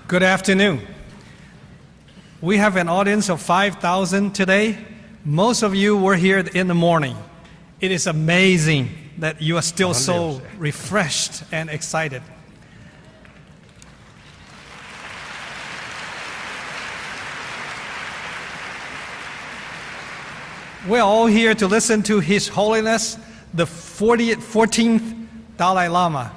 Good afternoon. We have an audience of 5,000 today. Most of you were here in the morning. It is amazing that you are still so refreshed and excited. We're all here to listen to His Holiness, the 14th Dalai Lama.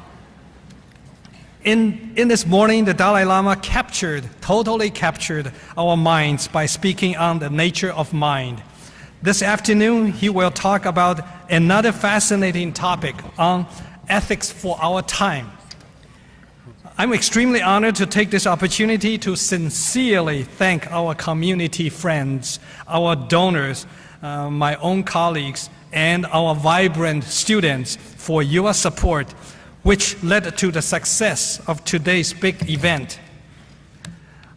In this morning, the Dalai Lama totally captured our minds by speaking on the nature of mind. This afternoon, he will talk about another fascinating topic on ethics for our time. I'm extremely honored to take this opportunity to sincerely thank our community friends, our donors, my own colleagues, and our vibrant students for your support, which led to the success of today's big event.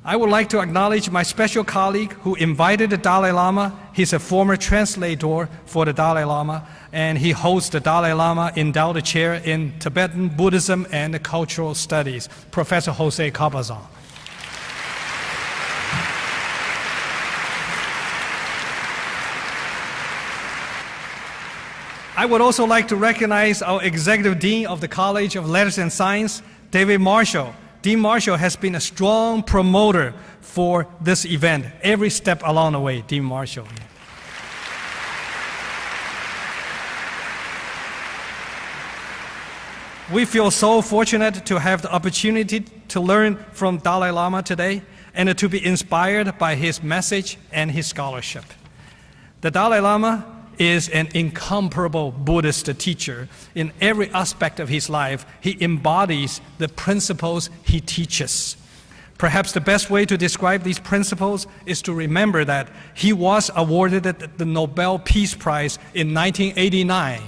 I would like to acknowledge my special colleague who invited the Dalai Lama. He's a former translator for the Dalai Lama, and he holds the Dalai Lama Endowed Chair in Tibetan Buddhism and Cultural Studies, Professor Jose Cabazon. I would also like to recognize our Executive Dean of the College of Letters and Science, David Marshall. Dean Marshall has been a strong promoter for this event every step along the way. Dean Marshall. We feel so fortunate to have the opportunity to learn from Dalai Lama today and to be inspired by his message and his scholarship. The Dalai Lama is an incomparable Buddhist teacher. In every aspect of his life, he embodies the principles he teaches. Perhaps the best way to describe these principles is to remember that he was awarded the Nobel Peace Prize in 1989.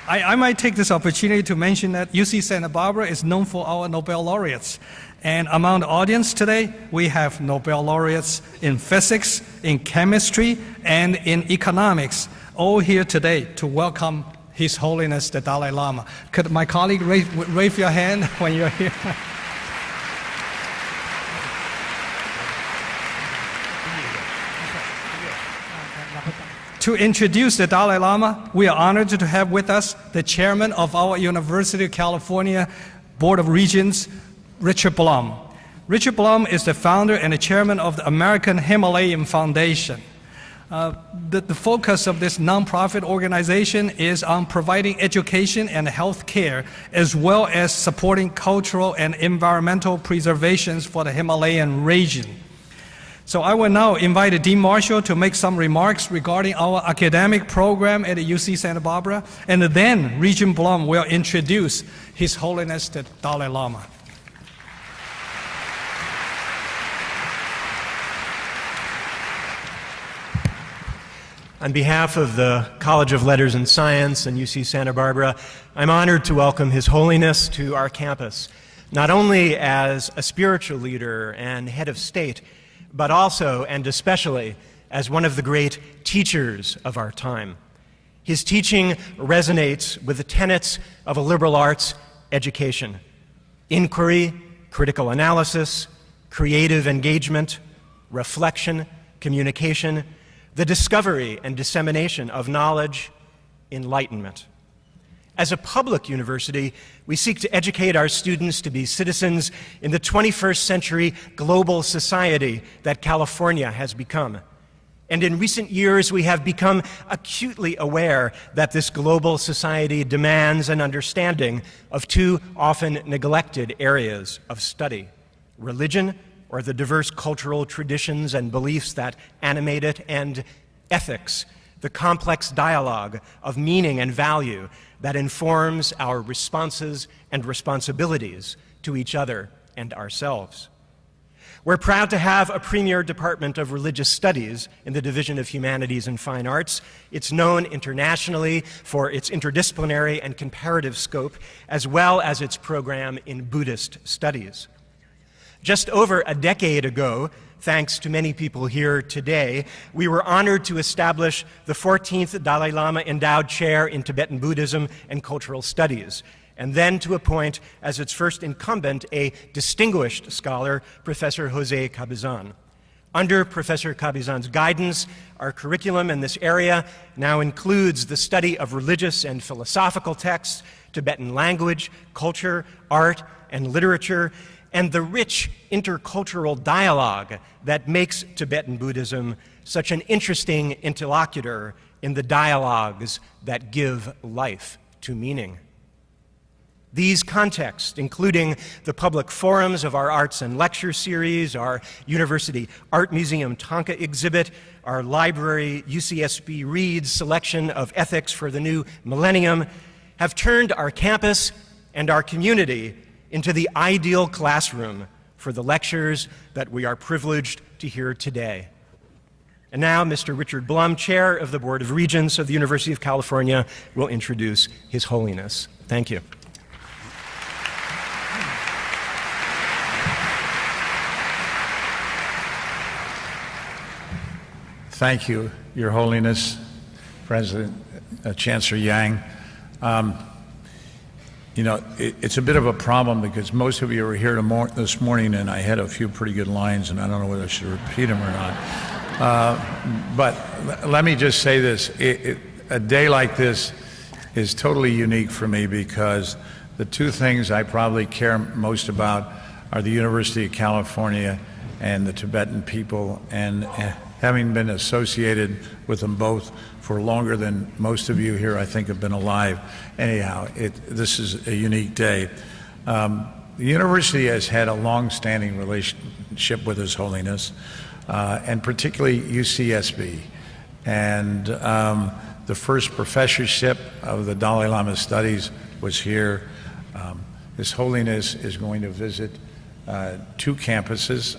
I might take this opportunity to mention that UC Santa Barbara is known for our Nobel laureates. And among the audience today, we have Nobel laureates in physics, in chemistry, and in economics, all here today to welcome His Holiness the Dalai Lama. Could my colleague raise your hand when you're here? To introduce the Dalai Lama, we are honored to have with us the chairman of our University of California Board of Regents, Richard Blum. Richard Blum is the founder and the chairman of the American Himalayan Foundation. The focus of this nonprofit organization is on providing education and health care, as well as supporting cultural and environmental preservations for the Himalayan region. So I will now invite Dean Marshall to make some remarks regarding our academic program at the UC Santa Barbara, and then Regent Blum will introduce His Holiness the Dalai Lama. On behalf of the College of Letters and Science and UC Santa Barbara, I'm honored to welcome His Holiness to our campus, not only as a spiritual leader and head of state, but also and especially as one of the great teachers of our time. His teaching resonates with the tenets of a liberal arts education: inquiry, critical analysis, creative engagement, reflection, communication, the discovery and dissemination of knowledge, enlightenment. As a public university, we seek to educate our students to be citizens in the 21st century global society that California has become. And in recent years, we have become acutely aware that this global society demands an understanding of two often neglected areas of study: religion, or the diverse cultural traditions and beliefs that animate it, and ethics, the complex dialogue of meaning and value that informs our responses and responsibilities to each other and ourselves. We're proud to have a premier department of religious studies in the Division of Humanities and Fine Arts. It's known internationally for its interdisciplinary and comparative scope, as well as its program in Buddhist studies. Just over a decade ago, thanks to many people here today, we were honored to establish the 14th Dalai Lama Endowed Chair in Tibetan Buddhism and Cultural Studies, and then to appoint as its first incumbent a distinguished scholar, Professor Jose Cabezon. Under Professor Cabezon's guidance, our curriculum in this area now includes the study of religious and philosophical texts, Tibetan language, culture, art, and literature, and the rich intercultural dialogue that makes Tibetan Buddhism such an interesting interlocutor in the dialogues that give life to meaning. These contexts, including the public forums of our arts and lecture series, our University Art Museum Tonka exhibit, our library UCSB Reads selection of ethics for the new millennium, have turned our campus and our community into the ideal classroom for the lectures that we are privileged to hear today. And now, Mr. Richard Blum, Chair of the Board of Regents of the University of California, will introduce His Holiness. Thank you. Thank you, Your Holiness, President Chancellor Yang. You know, it's a bit of a problem because most of you were here this morning, and I had a few pretty good lines, and I don't know whether I should repeat them or not. But let me just say this. A day like this is totally unique for me because the two things I probably care most about are the University of California and the Tibetan people, and having been associated with them both for longer than most of you here, I think, have been alive. Anyhow, this is a unique day. The university has had a long-standing relationship with His Holiness, and particularly UCSB. And the first professorship of the Dalai Lama Studies was here. His Holiness is going to visit two campuses,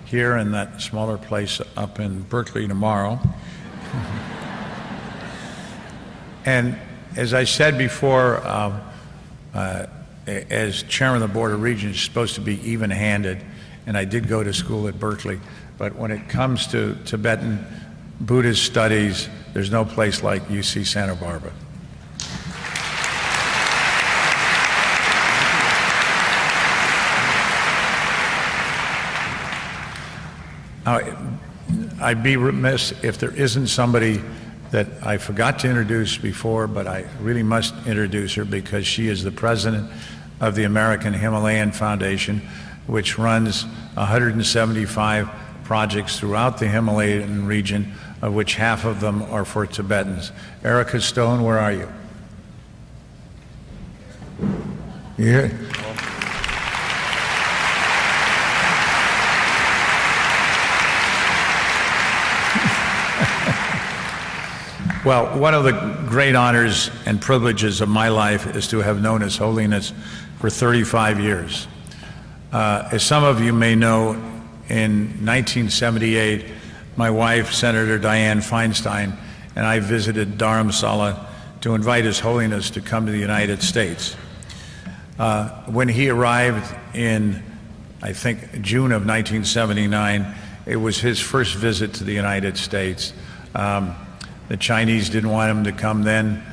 here in that smaller place up in Berkeley tomorrow. And as I said before, as chairman of the Board of Regents, it's supposed to be even-handed, and I did go to school at Berkeley, but when it comes to Tibetan Buddhist studies, there's no place like UC Santa Barbara. I'd be remiss if there isn't somebody that I forgot to introduce before, but I really must introduce her because she is the president of the American Himalayan Foundation, which runs 175 projects throughout the Himalayan region, of which half of them are for Tibetans. Erica Stone, where are you? You here? Well, one of the great honors and privileges of my life is to have known His Holiness for 35 years. As some of you may know, in 1978, my wife, Senator Dianne Feinstein, and I visited Dharamsala to invite His Holiness to come to the United States. When he arrived in, I think, June of 1979, it was his first visit to the United States. The Chinese didn't want him to come then.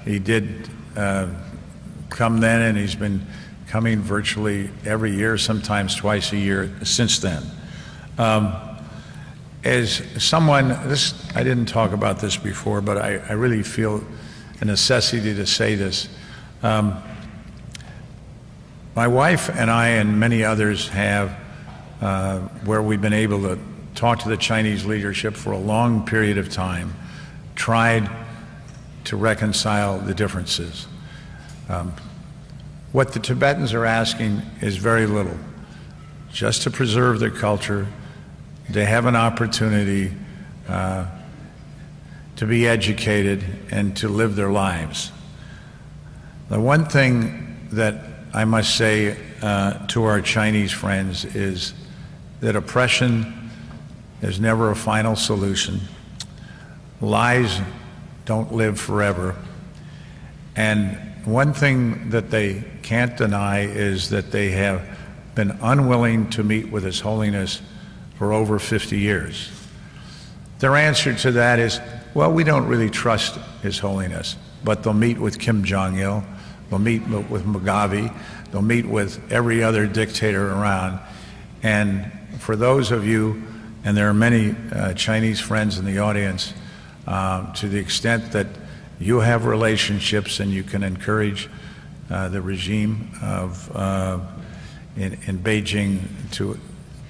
He did come then, and he's been coming virtually every year, sometimes twice a year since then. As someone, I didn't talk about this before, but I really feel a necessity to say this. My wife and I and many others have, where we've been able to talk to the Chinese leadership for a long period of time, tried to reconcile the differences. What the Tibetans are asking is very little, just to preserve their culture, to have an opportunity to be educated and to live their lives. The one thing that I must say to our Chinese friends is that oppression is never a final solution. Lies don't live forever. And one thing that they can't deny is that they have been unwilling to meet with His Holiness for over 50 years? Their answer to that is, well, we don't really trust His Holiness, but they'll meet with Kim Jong-il, they'll meet with Mugabe, they'll meet with every other dictator around. And for those of you, and there are many Chinese friends in the audience, to the extent that you have relationships and you can encourage the regime in Beijing to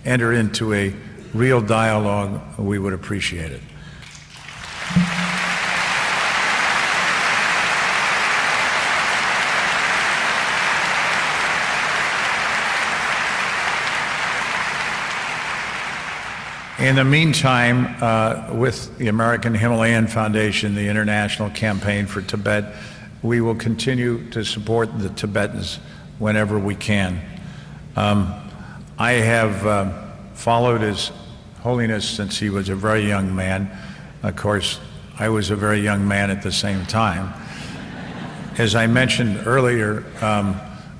enter into a real dialogue, we would appreciate it. In the meantime, with the American Himalayan Foundation, the International Campaign for Tibet, we will continue to support the Tibetans whenever we can. I have followed His Holiness since he was a very young man. Of course, I was a very young man at the same time. As I mentioned earlier,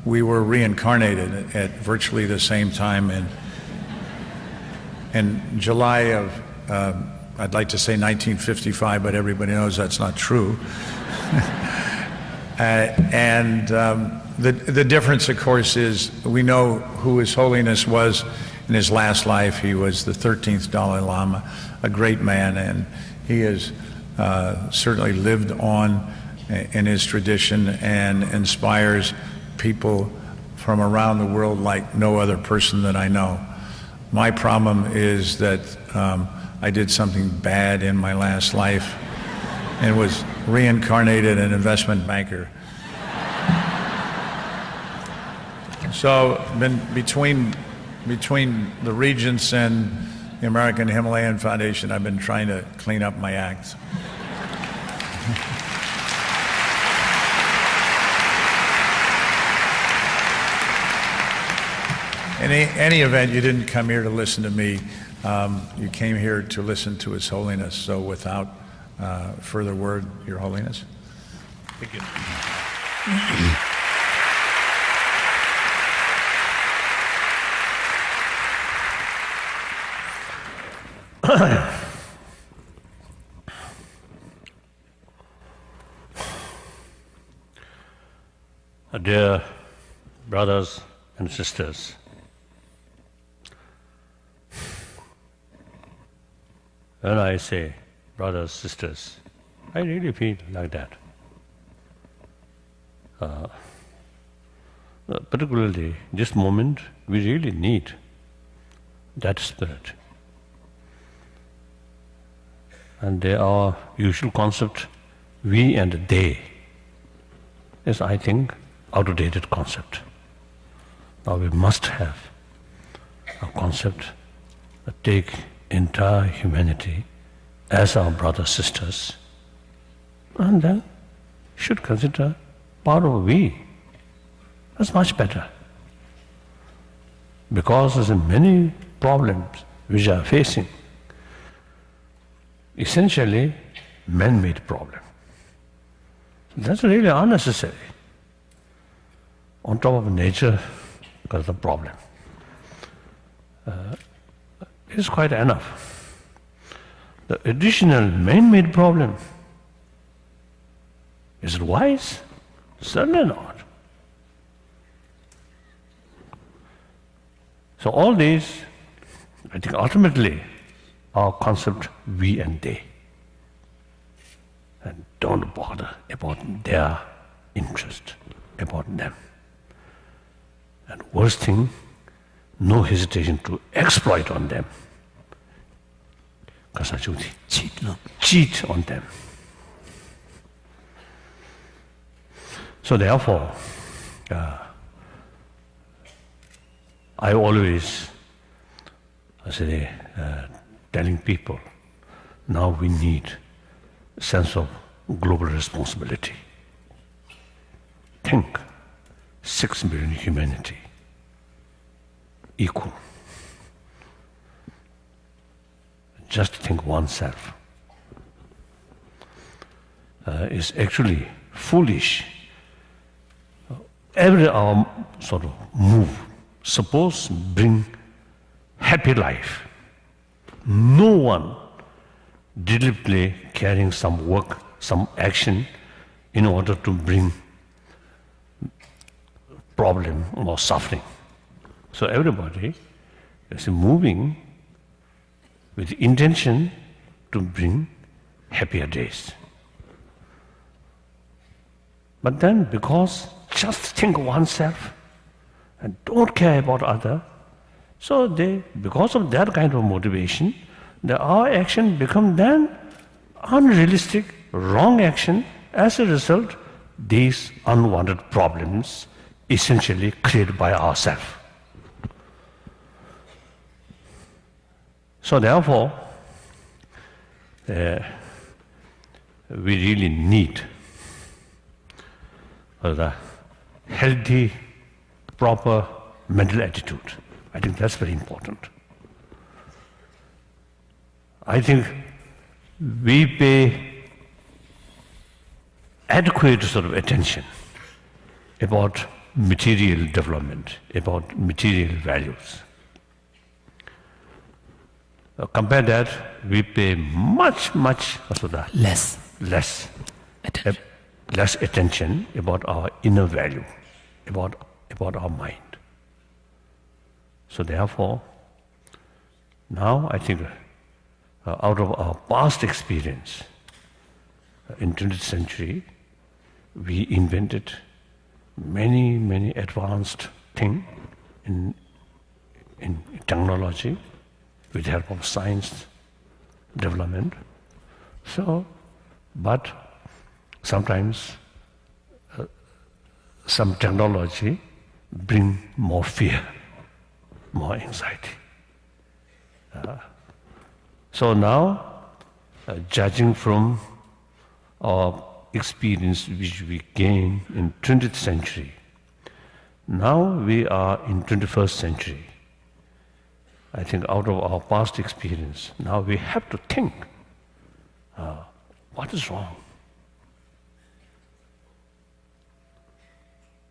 we were reincarnated at virtually the same time in July of, I'd like to say 1955, but everybody knows that's not true. The difference, of course, is we know who His Holiness was in his last life. He was the 13th Dalai Lama, a great man, and he has certainly lived on in his tradition and inspires people from around the world like no other person that I know. My problem is that I did something bad in my last life and was reincarnated an investment banker. So between the Regents and the American Himalayan Foundation, I've been trying to clean up my act. In any event, you didn't come here to listen to me. You came here to listen to His Holiness. So without further word, Your Holiness. Thank you. Dear brothers and sisters, when I say brothers, sisters, I really feel like that. Particularly this moment, we really need that spirit. And our usual concept, we and they, is, I think, outdated concept. Now we must have a concept that take entire humanity as our brothers, sisters, and then should consider part of we. That's much better. Because there's many problems which are facing, essentially man-made problem. That's really unnecessary. On top of nature, because the problem is quite enough. The additional man-made problem, is it wise? Certainly not. So all these, I think ultimately, are concept we and they. And don't bother about their interest, about them. And worst thing, no hesitation to exploit on them. Cheat on them. So therefore, I always say, telling people, now we need a sense of global responsibility. Think, 6 billion humanity, equal. Just think oneself is actually foolish. Every sort of move, suppose bring happy life no one deliberately carrying some work, some action in order to bring problem or suffering. So everybody is moving with the intention to bring happier days. But then because just think of oneself and don't care about other, so because of that kind of motivation, our action become then unrealistic, wrong action. As a result, these unwanted problems essentially created by ourselves. So therefore, we really need the healthy, proper mental attitude. I think that's very important. I think we pay adequate sort of attention about material development, about material values. Compare that, we pay much less attention about our inner value, about our mind. So therefore, now I think out of our past experience in 20th century, we invented many advanced things in technology with the help of science development. So, but sometimes some technology bring more fear, more anxiety. So now, judging from our experience which we gained in 20th century, now we are in 21st century. I think out of our past experience, now we have to think, what is wrong?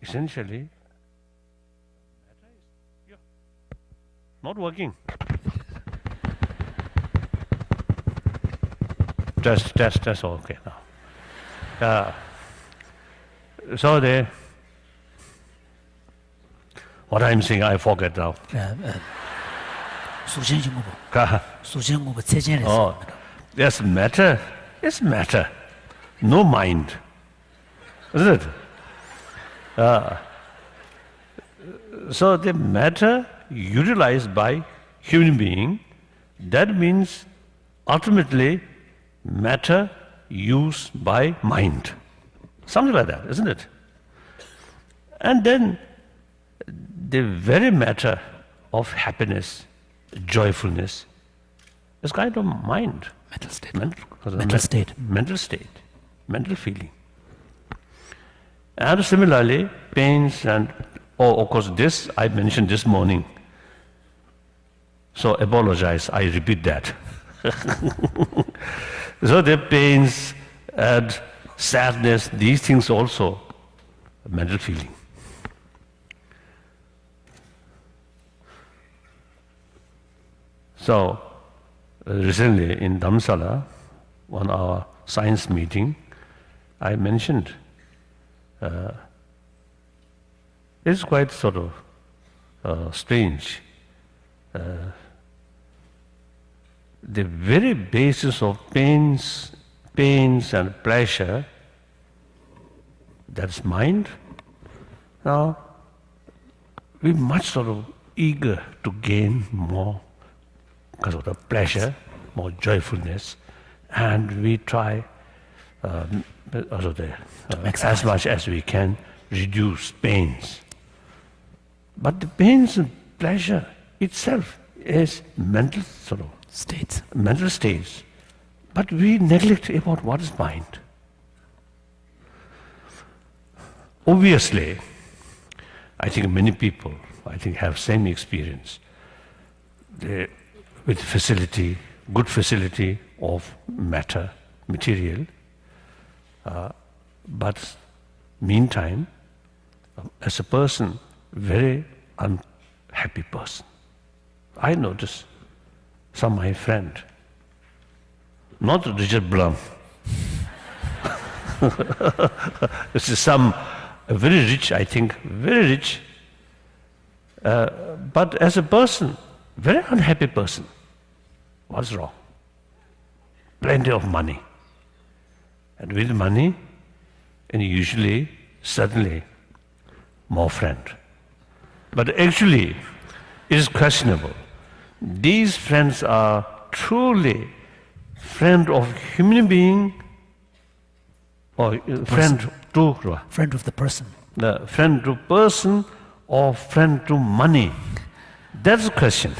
Essentially, not working. Test, okay now. So what I'm saying, I forget now. Oh, yes, matter is matter, no mind, isn't it? So the matter utilized by human being, that means ultimately matter used by mind. Something like that, isn't it? And then the very matter of happiness, joyfulness, is kind of mind. Mental state. Mental state, mental feeling. And similarly, pains and, of course, this I mentioned this morning. So apologize, I repeat that. So the pains and sadness, these things also, mental feeling. So recently in Dharamsala, on our science meeting, I mentioned it's quite sort of strange. The very basis of pains and pleasure, that's mind. Now, we're much sort of eager to gain more because of the pleasure, more joyfulness, and we try as much as we can reduce pains. But the pains and pleasure itself is mental sort of mental states. But we neglect about what is mind. Obviously, I think many people, have same experience. With facility, good facility of matter, material, but meantime, as a person, very unhappy person. I notice some my friend, not Richard Blum. This is some very rich, I think, very rich, but as a person, very unhappy person. What's wrong? Plenty of money. And with money, and usually, certainly, more friend. But actually, it is questionable. These friends are truly friend of human being or friend to Friend of the person. the friend to person or friend to money. That's a question,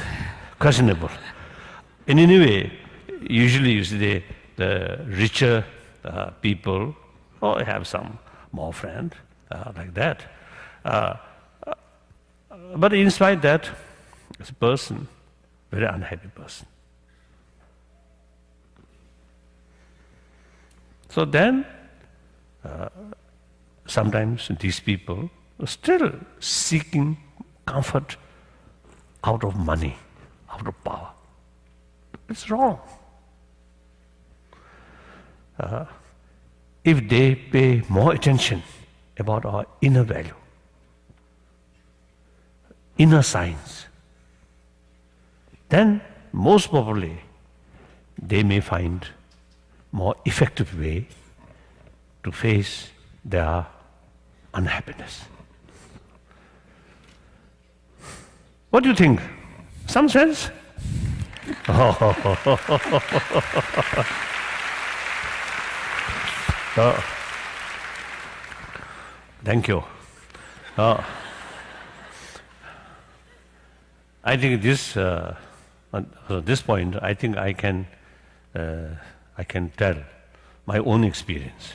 questionable. In any way, usually you see the richer people have some more friend like that. But in spite of that, as a person, very unhappy person. So then, sometimes these people are still seeking comfort out of money, out of power. It's wrong. If they pay more attention about our inner value, inner science, then most probably they may find more effective way to face their unhappiness. What do you think? Some sense? Thank you. I think this, at this point, I think I can tell my own experience.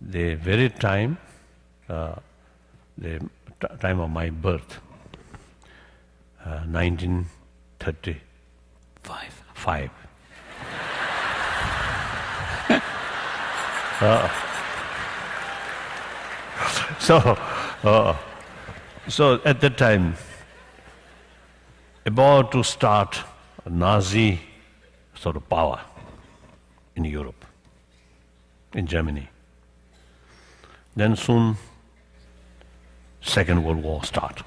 The very time, the time of my birth, 1935. So at that time, about to start a Nazi sort of power in Europe, in Germany. Then soon, Second World War start.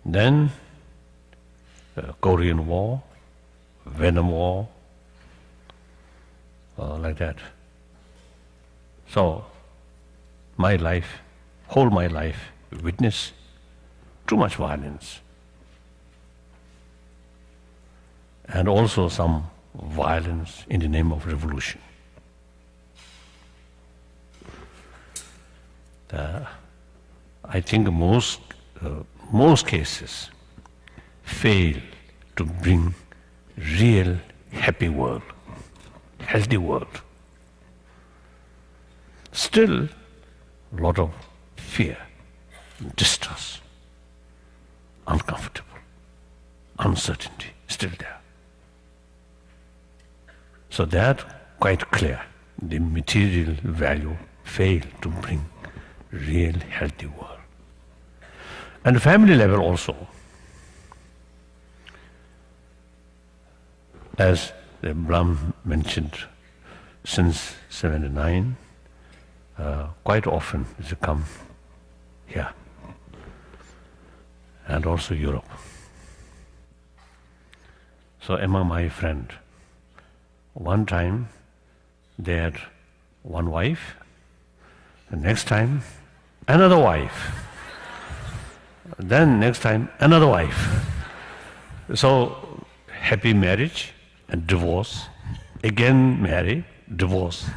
Then Korean War, Vietnam War, like that. So my life, whole my life, witness too much violence. And also some violence in the name of revolution. I think most cases fail to bring real happy world, healthy world. Still, a lot of fear, distrust, uncomfortable, uncertainty still there. So that quite clear. The material value fail to bring real healthy world. And family level also, as Blum mentioned, since 79, quite often it's come here, and also Europe. So among my friend, one time they had one wife, the next time another wife, then next time another wife. So happy marriage and divorce, again marry, divorce.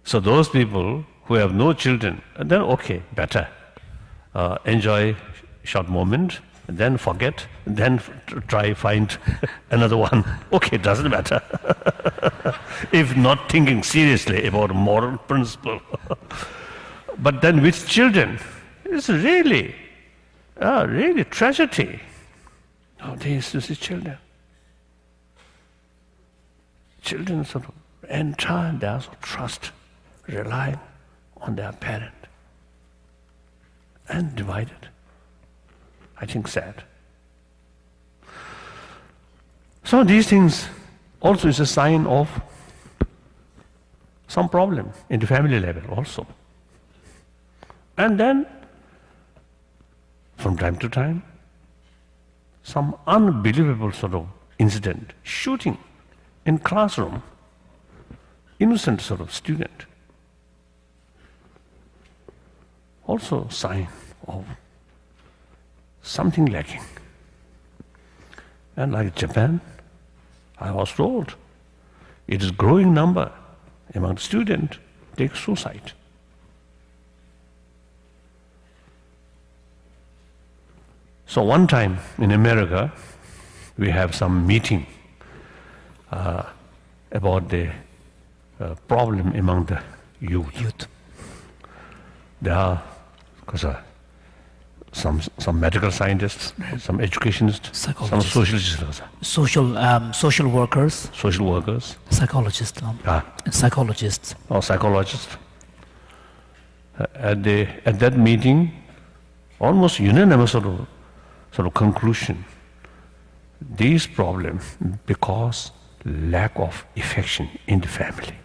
So those people who have no children, then okay, better. Enjoy short moment, then forget, then try find another one. Okay, doesn't matter. If not thinking seriously about moral principle. But then with children, it's really tragedy. Nowadays, you see children. Children sort of entire their trust, relying on their parent. and divided. I think sad. So these things also is a sign of some problem in the family level also. And then, from time to time, some unbelievable sort of incident, shooting in classroom, innocent sort of student. Also sign of something lacking. And like Japan, I was told, it is growing number among students take suicide. So one time in America, we have some meeting about the problem among the youth. There are some medical scientists, some educationists, some sociologists, social workers, psychologists, and psychologists. Psychologists. At that meeting, almost unanimous sort of conclusion. These problems because lack of affection in the family,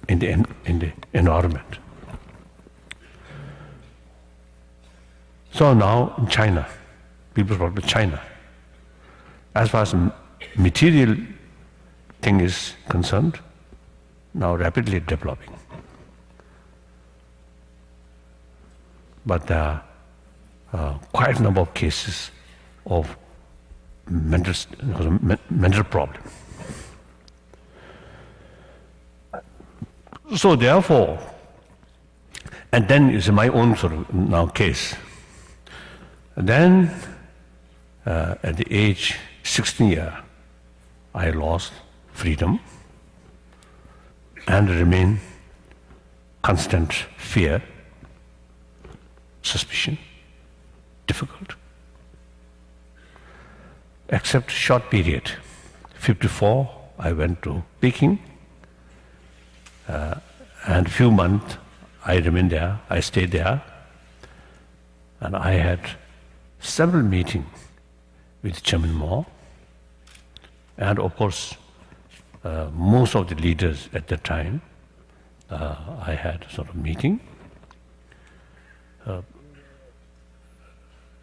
in the environment. So now in China, people talk about China. As far as material thing is concerned, now rapidly developing. But there are quite a number of cases of mental problem. So therefore, and then is my own sort of now case. Then at the age 16 year, I lost freedom and remain constant fear, suspicion, difficult. Except short period. 54, I went to Peking, and few months I remained there, I stayed there, and I had several meetings with Chairman Mao, and of course, most of the leaders at that time, I had sort of meeting.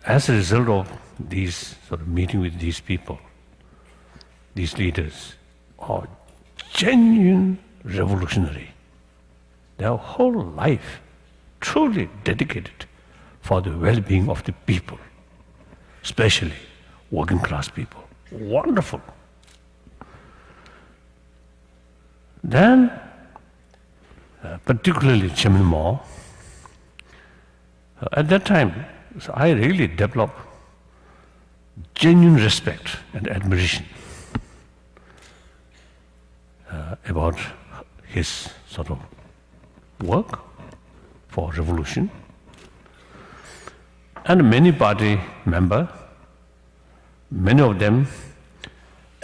As a result of these sort of meeting with these people, these leaders are genuine revolutionary. Their whole life truly dedicated for the well-being of the people, especially working class people. Wonderful. Then, particularly Chairman Mao, at that time, so I really developed genuine respect and admiration about his sort of work for revolution. And many party members, many of them,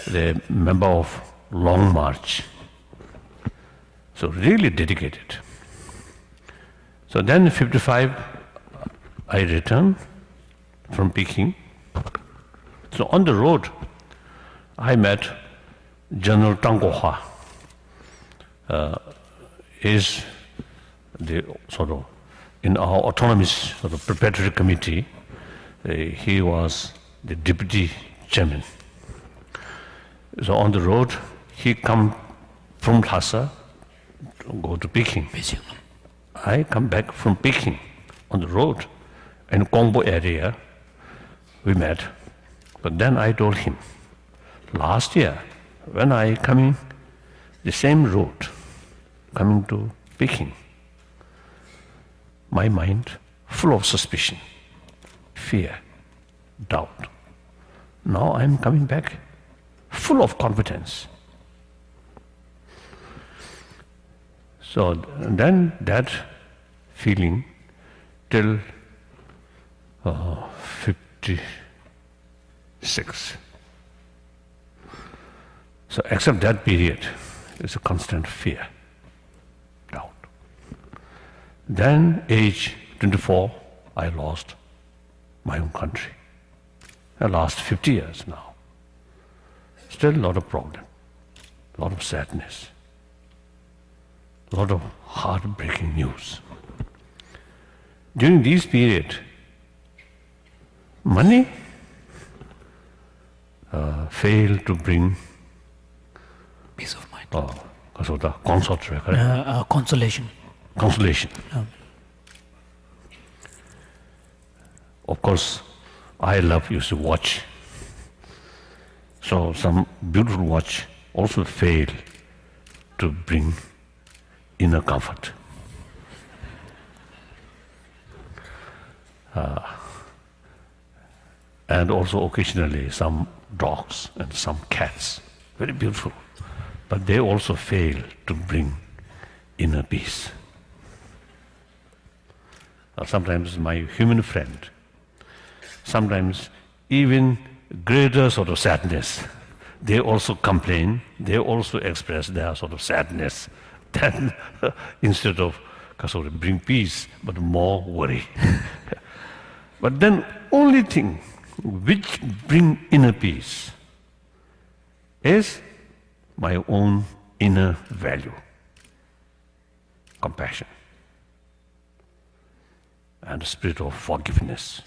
the member of Long March. So really dedicated. So then 55, I returned from Peking. So on the road, I met General Tang Guohua. Is the sort of in our autonomous sort of preparatory committee. He was the deputy chairman. So on the road, he come from Lhasa to go to Peking. I come back from Peking on the road. In Gongbo area, we met. But then I told him, last year, when I coming the same road, coming to Peking, my mind full of suspicion, fear, doubt. Now I'm coming back full of confidence. So then that feeling till 56. So except that period, it's a constant fear, doubt. Then age 1924, I lost my own country. The last 50 years now. Still a lot of problem, a lot of sadness, a lot of heartbreaking news. During this period, money failed to bring peace of mind. Consolation. Consolation. Of course, I love used to watch. So some beautiful watch also fail to bring inner comfort. And also occasionally some dogs and some cats, very beautiful, but they also fail to bring inner peace. Sometimes my human friend, sometimes even greater sort of sadness, they also complain, they also express their sort of sadness, then instead of sort of bring peace, but more worry. But then only thing which bring inner peace is my own inner value, compassion, and the spirit of forgiveness,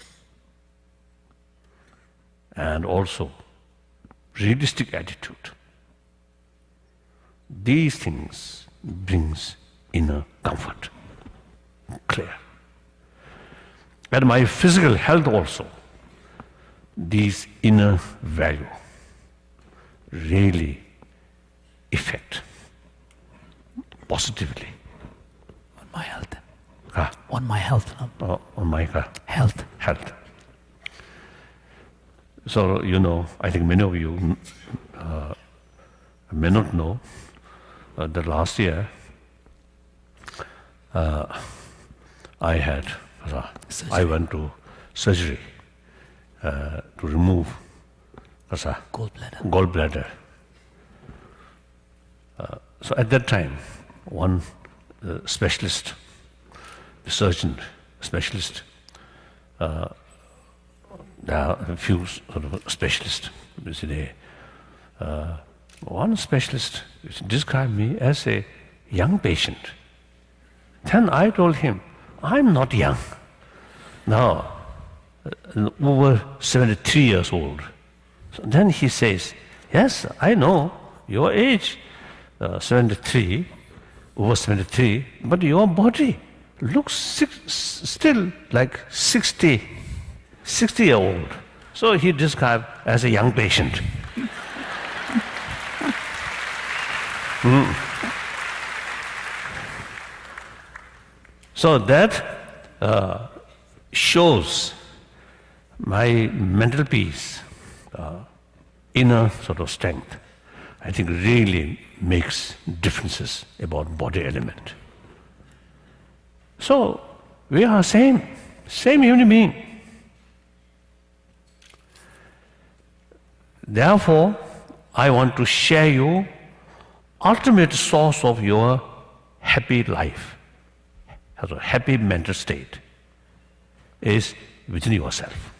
and also realistic attitude. These things brings inner comfort, clear. And my physical health also, these inner value really affect positively on my health. Ah. On my health. On my health. Health. So, you know, I think many of you may not know that last year I went to surgery to remove gallbladder. So at that time, one specialist, surgeon specialist, there are a few sort of specialists. One specialist described me as a young patient. Then I told him, I'm not young. Now, over 73 years old. So then he says, yes, I know your age, 73, over 73, but your body looks still like 60-year-old. So he described as a young patient. So that shows my mental peace, inner sort of strength, I think really makes differences about body element. So we are same human being. Therefore, I want to share you ultimate source of your happy life, a happy mental state, is within yourself.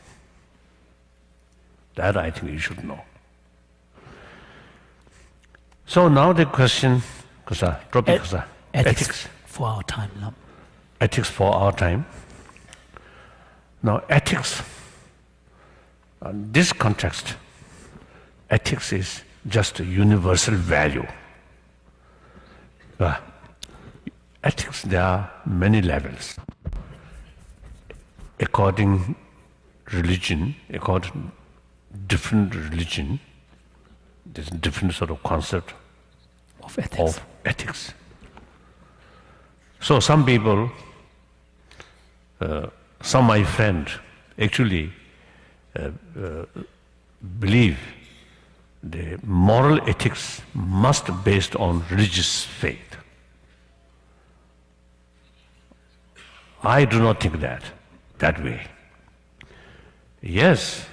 That I think you should know. So now the question, topic, ethics for our time. No? Ethics for our time. Now ethics, in this context, ethics is just a universal value. Ethics, there are many levels. According different religion, there's a different sort of concept of ethics. So some people, some my friends actually believe the moral ethics must be based on religious faith. I do not think that way. Yes,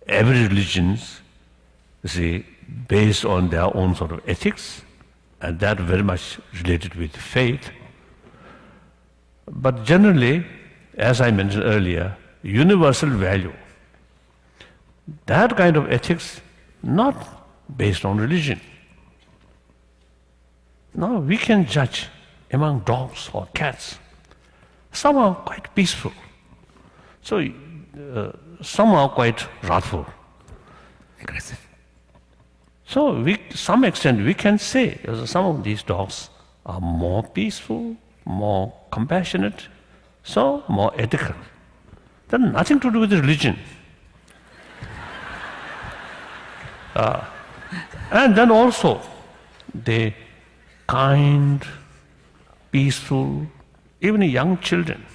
every religion is based on their own sort of ethics, and that very much related with faith. But generally, as I mentioned earlier, universal value. That kind of ethics, not based on religion. Now we can judge among dogs or cats. Some are quite peaceful. So some are quite wrathful. Aggressive. So some extent we can say some of these dogs are more peaceful, more compassionate, so more ethical. That has nothing to do with religion. And then also, they kind, peaceful, even young children,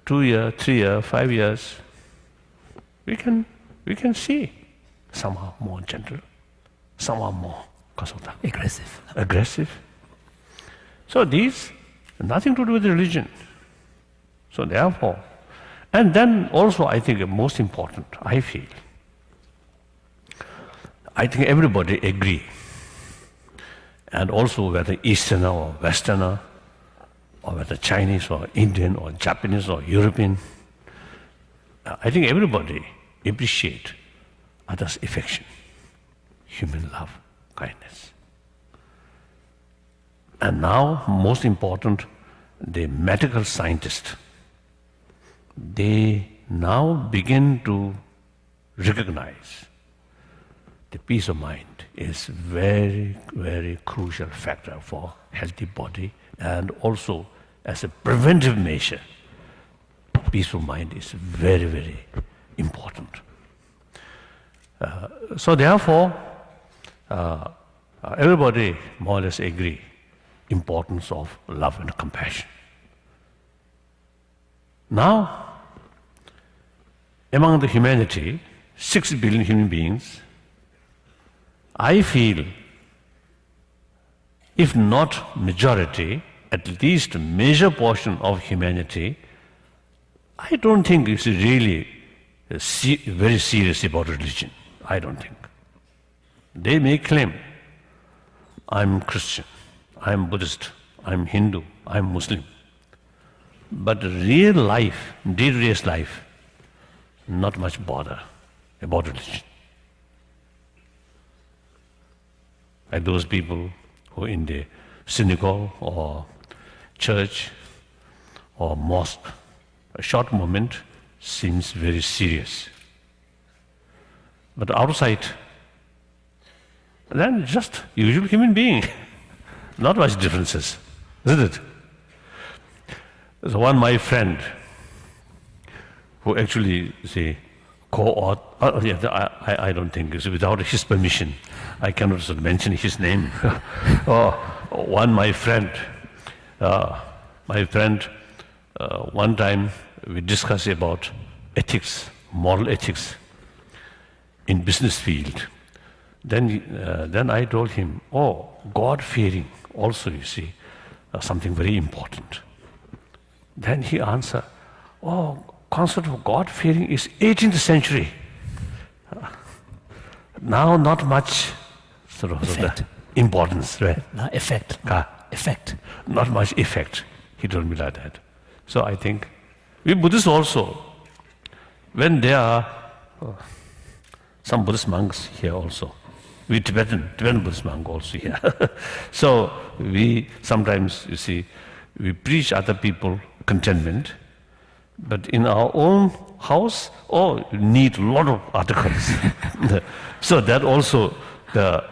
2 years, 3 years, 5 years, we can see some are more gentle, some are more aggressive. So these, nothing to do with religion. So therefore, and then also I think most important, I think everybody agree, and also whether Easterner or Westerner, or whether Chinese or Indian or Japanese or European, I think everybody appreciate others' affection, human love, kindness. And now, most important, the medical scientists, they now begin to recognize the peace of mind is very, very crucial factor for healthy body, and also as a preventive measure, peaceful mind is very, very important. So therefore, everybody more or less agree importance of love and compassion. Now, among the humanity, 6 billion human beings, I feel, if not majority, at least a major portion of humanity, I don't think is really very serious about religion. I don't think. They may claim, I'm Christian, I'm Buddhist, I'm Hindu, I'm Muslim. But real life, day-to-day life, not much bother about religion. Like those people who in the synagogue or church or mosque, a short moment seems very serious. But outside, then just usual human being, not much differences, isn't it? So one my friend, who actually say I don't think it's without his permission. I cannot mention his name. One my friend, one time we discussed about ethics, moral ethics in business field. Then I told him, God-fearing also, you see, something very important. Then he answered, concept of God-fearing is 18th century. Now not much sort of importance, right? No, effect. Effect. Not much effect. He told me like that. So I think we Buddhists also, when there are some Buddhist monks here also, we Tibetan Buddhist monk also here. So we sometimes, you see, we preach other people contentment, but in our own house, you need a lot of articles. So that also the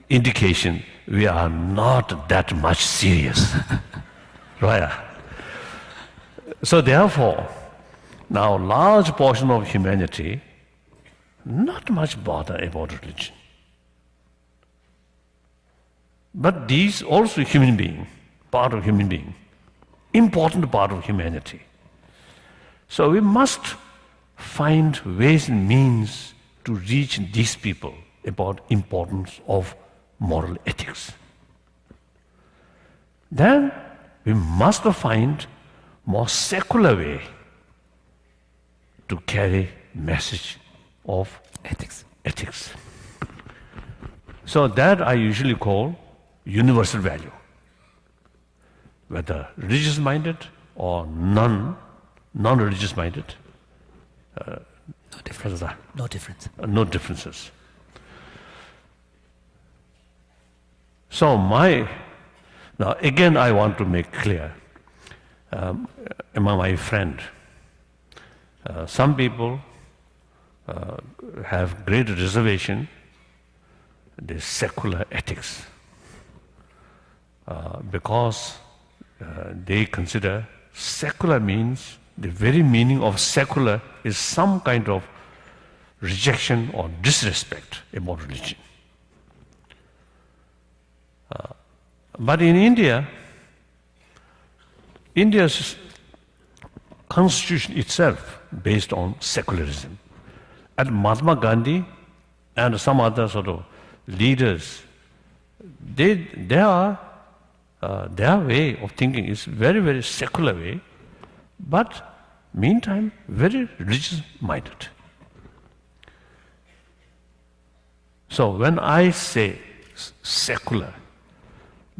indication we are not that much serious. Right? So therefore, now large portion of humanity, not much bother about religion. But these also human being, part of human being, important part of humanity. So we must find ways and means to reach these people about importance of moral ethics. Then we must find more secular way to carry message of ethics. So that I usually call universal value. Whether religious minded, or non-religious minded. No difference. No difference. No differences. So now again I want to make clear, among my friend, some people have great reservation, the secular ethics, because they consider secular means, the very meaning of secular is some kind of rejection or disrespect about religion. But in India, India's constitution itself based on secularism. And Mahatma Gandhi and some other sort of leaders, their way of thinking is very, very secular way, but meantime very religious-minded. So when I say secular,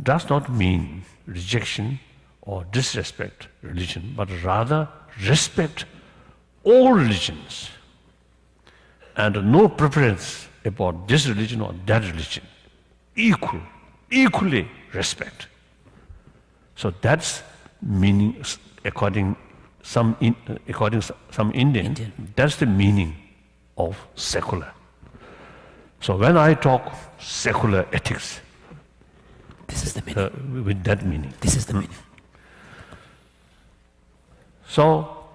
does not mean rejection or disrespect religion, but rather respect all religions and no preference about this religion or that religion. Equally respect. So that's meaning, according some Indian, that's the meaning of secular. So when I talk secular ethics, This is the meaning. with that meaning. This is the meaning. So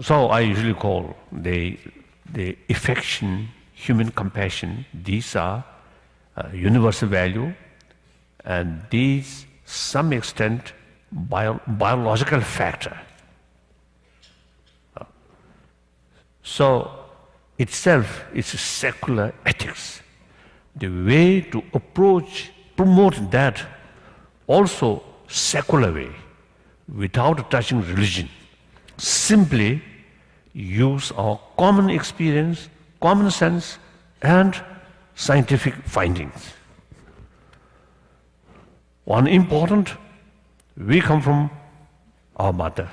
I usually call the affection, human compassion, these are universal value, and these, some extent, biological factor. So itself is a secular ethics. The way to promote that also secular way, without touching religion, simply use our common experience, common sense, and scientific findings. One important, we come from our mother.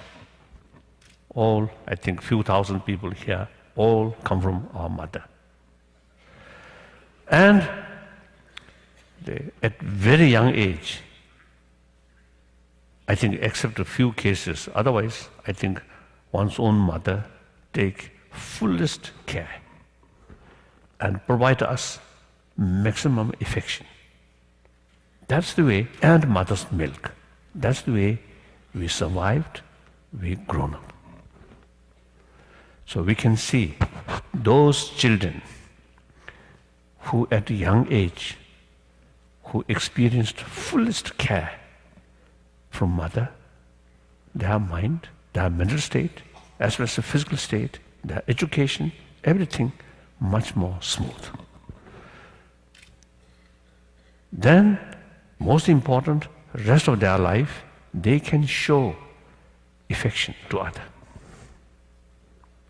All, I think, few thousand people here, all come from our mother. And at very young age, I think, except a few cases, otherwise, I think one's own mother take fullest care and provide us maximum affection. That's the way, and mother's milk. That's the way we survived, we grown up. So we can see those children who at a young age, who experienced fullest care from mother, their mind, their mental state, as well as the physical state, their education, everything much more smooth. Then, most important, rest of their life, they can show affection to others.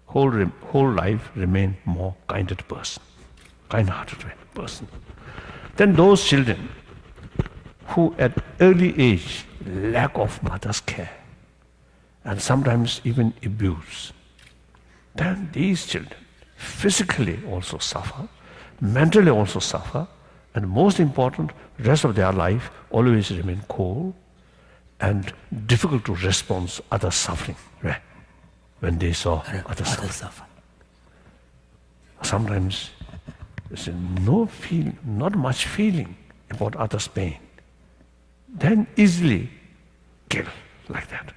Whole life remain more kind-hearted person. Then those children who at early age lack of mother's care and sometimes even abuse, then these children physically also suffer, mentally also suffer, and most important, rest of their life always remain cold and difficult to respond to others' suffering, right? When they saw others suffer. Sometimes there's not much feeling about others' pain. Then easily kill like that.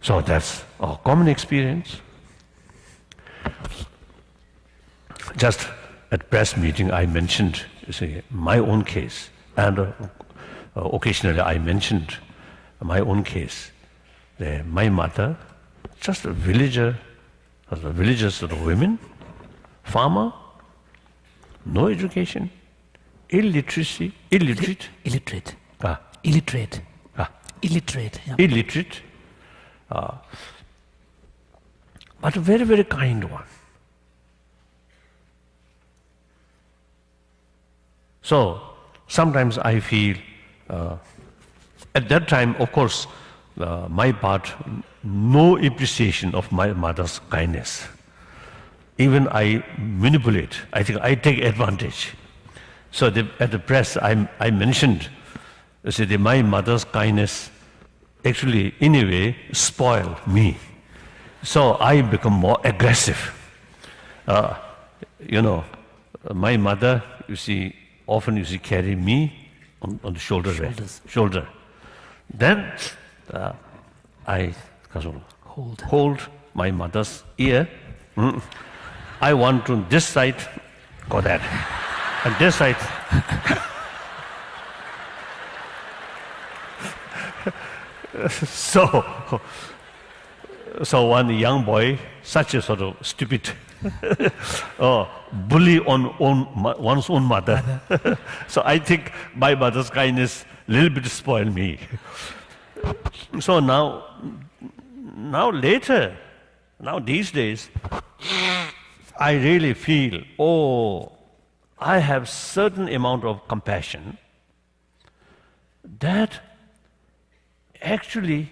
So that's our common experience. Just at press meeting I mentioned my own case, and occasionally I mentioned my own case. My mother, just a villager, villagers of women, farmer, no education, illiterate. Yeah. Illiterate, but a very, very kind one. So sometimes I feel At that time, of course, my part, no appreciation of my mother's kindness. Even I manipulate. I think I take advantage. So at the press, I mentioned, my mother's kindness actually, in a way, spoiled me. So I become more aggressive. My mother, often carry me on the shoulder. Then I hold my mother's ear. I want to this side, go that, and this side. So one young boy, such a sort of stupid bully on one's own mother. So I think my mother's kindness a little bit spoiled me. So now these days, I really feel, I have certain amount of compassion that actually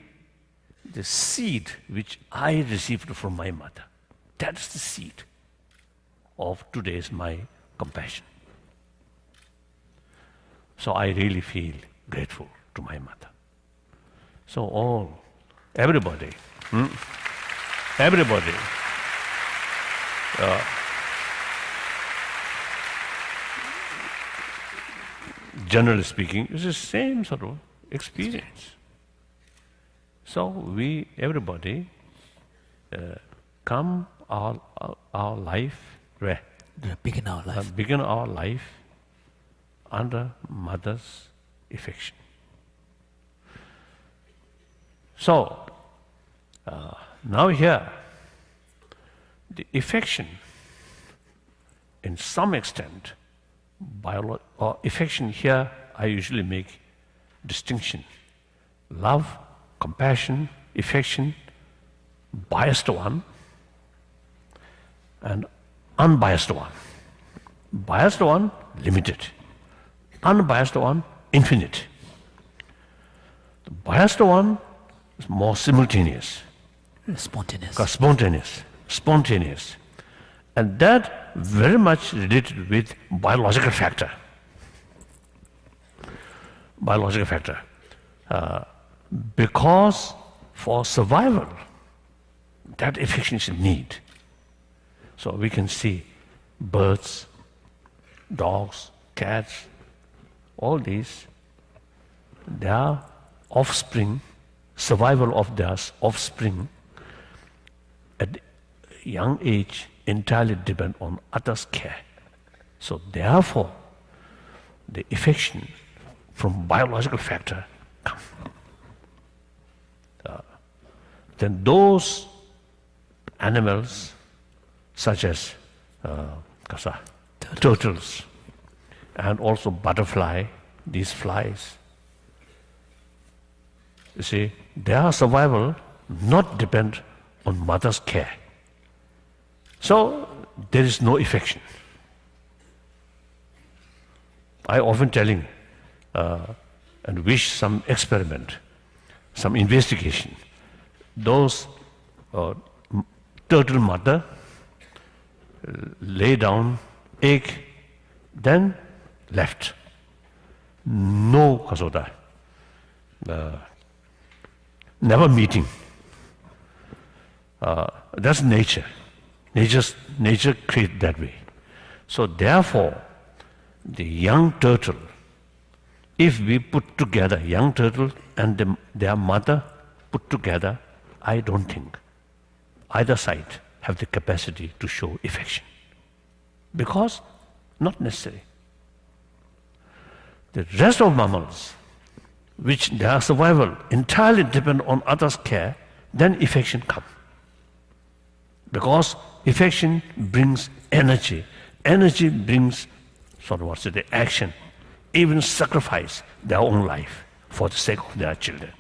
the seed which I received from my mother, that's the seed of today's my compassion. So I really feel grateful to my mother. So everybody, generally speaking, it's the same sort of experience. So everybody, come our life where? Begin our life. Begin our life under mother's affection. So now here, the affection, in some extent, or affection here, I usually make distinction. Love, compassion, affection, biased one, and unbiased one. Biased one, limited. Unbiased one, infinite. The biased one is more simultaneous. Spontaneous. And that very much related with biological factor. Because for survival, that affection is a need. So we can see birds, dogs, cats, all these, their offspring, survival of their offspring at a young age entirely depend on others' care. So therefore, the affection from biological factor comes. Then those animals, such as turtles, and also butterfly, these flies, you see, their survival not depend on mother's care. So there is no affection. I often telling and wish some experiment, some investigation. Those turtle mother lay down egg, then left. No kasoda. Never meeting. That's nature. Nature created that way. So therefore, the young turtle, if we put together young turtle and their mother put together, I don't think either side have the capacity to show affection. Because not necessary. The rest of mammals, which their survival entirely depend on others' care, then affection comes. Because affection brings energy. Energy brings the action, even sacrifice their own life for the sake of their children.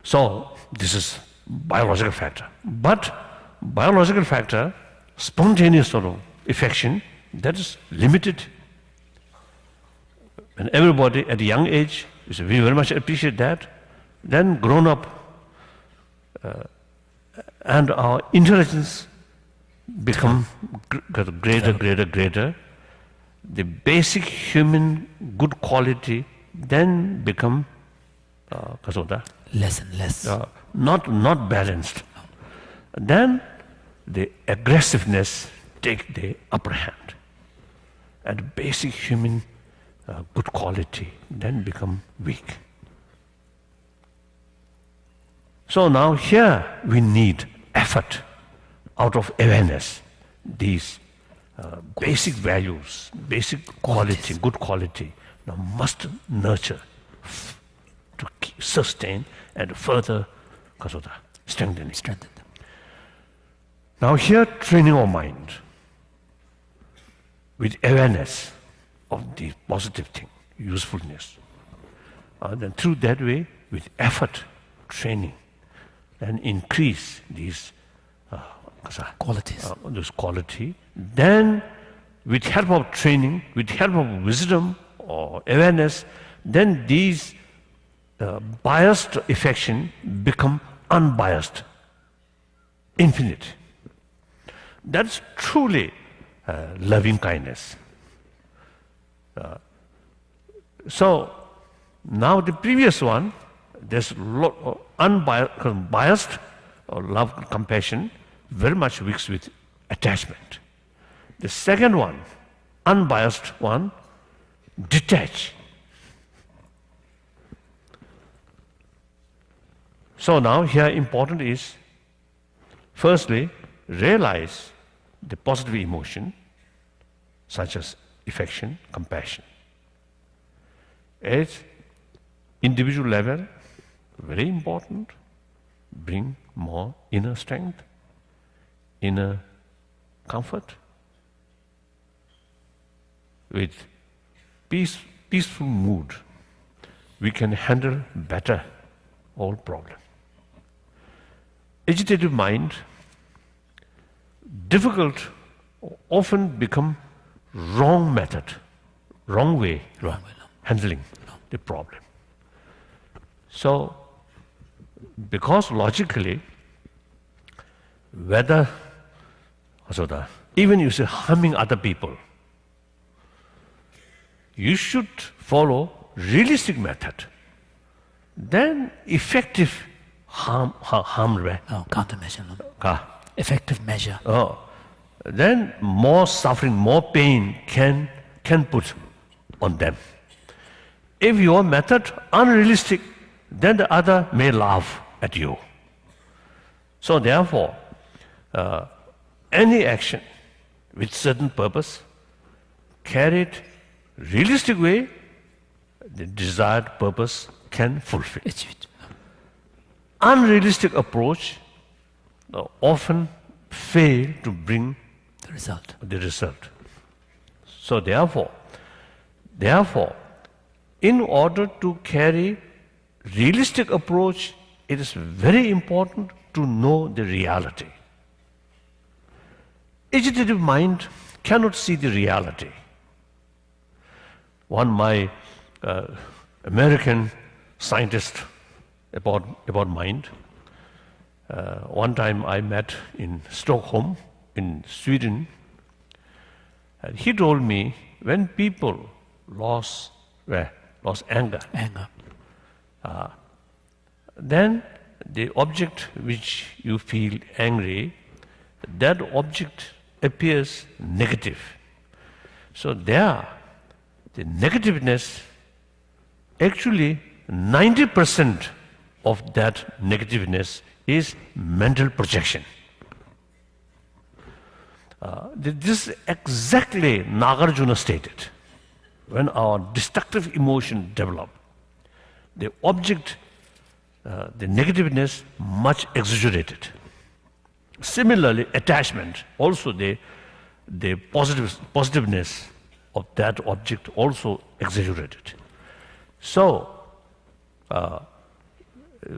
So this is biological factor. But biological factor, spontaneous sort of affection, that is limited. And everybody at a young age You see, we very much appreciate that. Then grown up, and our intelligence become greater. The basic human good quality then become less and less. Not balanced. Then the aggressiveness take the upper hand, and basic human good quality then become weak. So now here we need effort out of awareness. These basic values, basic quality, good quality, now must nurture to sustain and further strengthen. Now here training our mind with awareness of the positive thing, usefulness. Then through that way, with effort, training, and increase these qualities. This quality. Then with help of training, with help of wisdom or awareness, then these biased affection become unbiased, infinite. That's truly loving kindness. So now the previous one, there's unbiased love, compassion, very much mixed with attachment. The second one, unbiased one, detach. So now here important is, firstly, realize the positive emotion, such as affection, compassion. At individual level, very important, bring more inner strength, inner comfort. With peaceful mood, we can handle better all problem. Agitated mind, difficult, often become wrong method, wrong way handling the problem. So, because logically, whether even you say harming other people, you should follow realistic method. Then effective countermeasure. Effective measure. Then more suffering, more pain can put on them. If your method unrealistic, then the other may laugh at you. So therefore, any action with certain purpose, carried realistic way, the desired purpose can fulfill. Unrealistic approach often fail to bring the result. So therefore, in order to carry realistic approach, it is very important to know the reality. Agitated mind cannot see the reality. My American scientist about mind, one time I met in Stockholm, in Sweden, and he told me when people lost anger, then the object which you feel angry, that object appears negative. So there, the negativeness, actually 90% of that negativeness is mental projection. This is exactly Nagarjuna stated. When our destructive emotion develop, the object, the negativeness, much exaggerated. Similarly, attachment, also the positiveness of that object also exaggerated. So,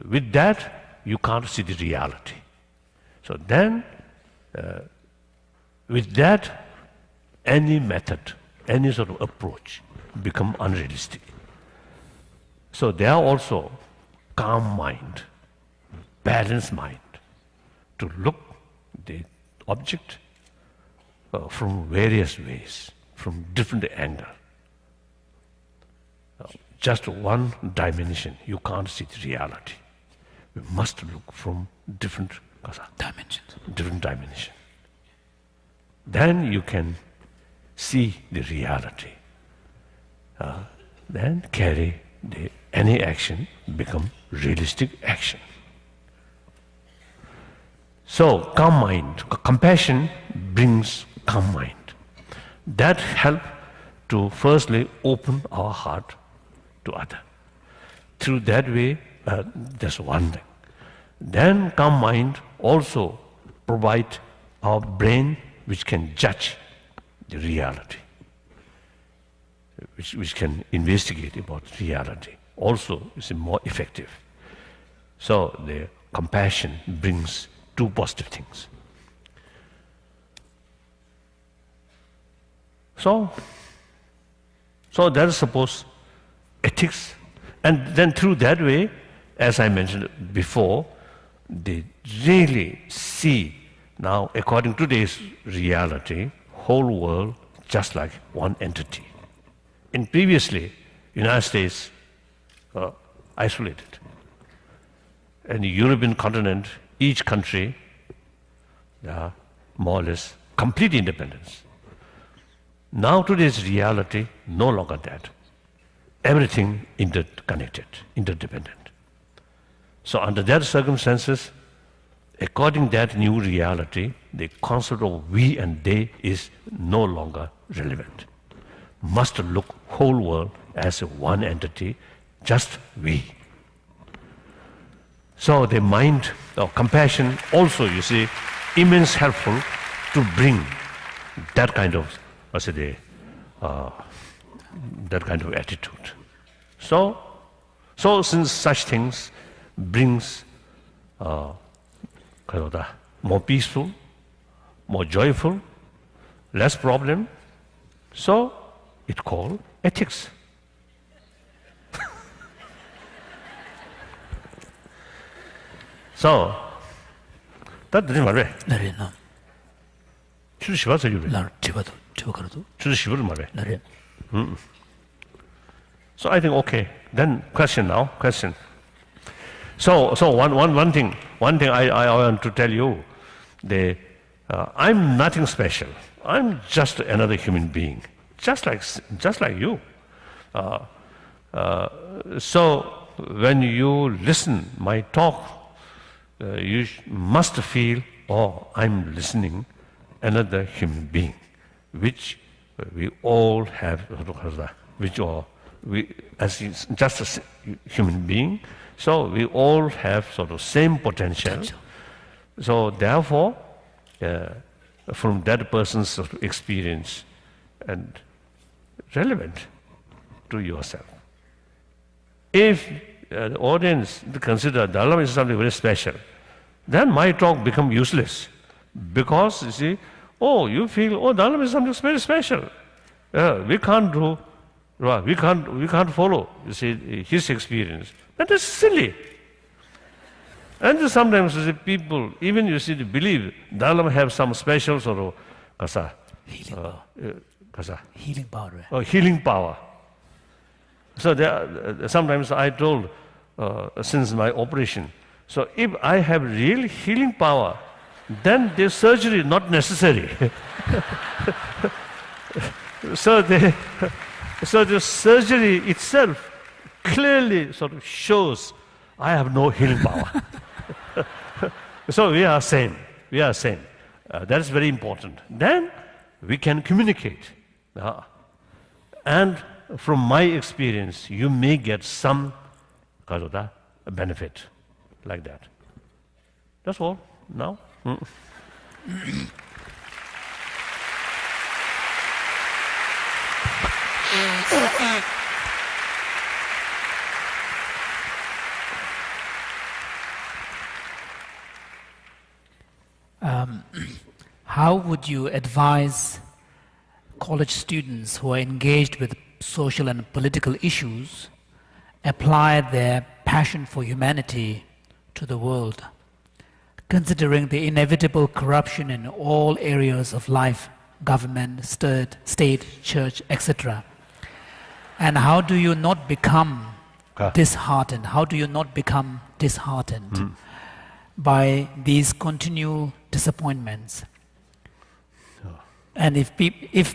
with that, you can't see the reality. So then, with that, any method, any sort of approach become unrealistic. So they are also calm mind, balanced mind, to look the object from various ways, from different angles. Just one dimension, you can't see the reality. We must look from different dimensions. Then you can see the reality. Then carry any action become realistic action. So calm mind, compassion brings calm mind. That help to firstly open our heart to other. Through that way, that's one thing. Then calm mind also provide our brain which can judge the reality, which can investigate about reality. Also, is more effective. So the compassion brings two positive things. So that is suppose ethics, and then through that way, as I mentioned before, they really see now, according to today's reality, whole world just like one entity. In previously, United States isolated, and the European continent, each country, more or less complete independence. Now today's reality, no longer that. Everything interconnected, interdependent. So under that circumstances, according to that new reality, the concept of we and they is no longer relevant. Must look whole world as a one entity, just we. So the mind of compassion also, you see, immense helpful to bring that kind of, that kind of attitude. So since such things brings more peaceful, more joyful, less problem, so it called ethics. So that didn't matter. Narena. Choose Shiva to you. So I think okay. Then question. So one thing I want to tell you, I'm nothing special. I'm just another human being, just like you. So when you listen my talk, you must feel, oh, I'm listening another human being, which we all have, as just a human being, so we all have sort of same potential. So therefore, from that person's sort of experience and relevant to yourself. If the audience consider Dalai Lama is something very special, then my talk become useless, because you see, oh, you feel, oh, Dalai Lama is something very special. We can't follow, you see, his experience. That is silly. And sometimes you see, people, even you see, they believe Dalai Lama have some special sort of healing power. Oh, healing power. So sometimes I told, since my operation, so if I have real healing power, then the surgery is not necessary. So the surgery itself clearly sort of shows I have no healing power. So we are same. That is very important. Then we can communicate. And from my experience, you may get some benefit like that. That's all now. How would you advise college students who are engaged with social and political issues apply their passion for humanity to the world, considering the inevitable corruption in all areas of life, government, state, church, etc.? And how do you not become disheartened? How do you not become disheartened by these continual disappointments? And if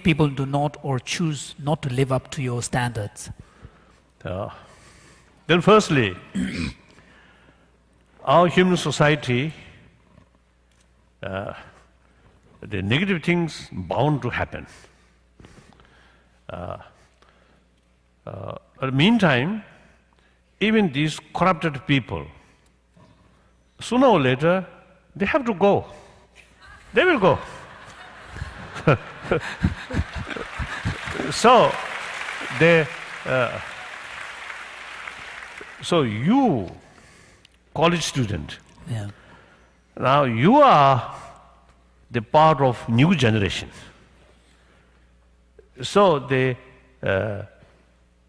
people do not or choose not to live up to your standards? Then firstly, our human society, the negative things bound to happen. At the meantime, even these corrupted people, sooner or later, they have to go. They will go. So you, college student, now you are the part of new generation. So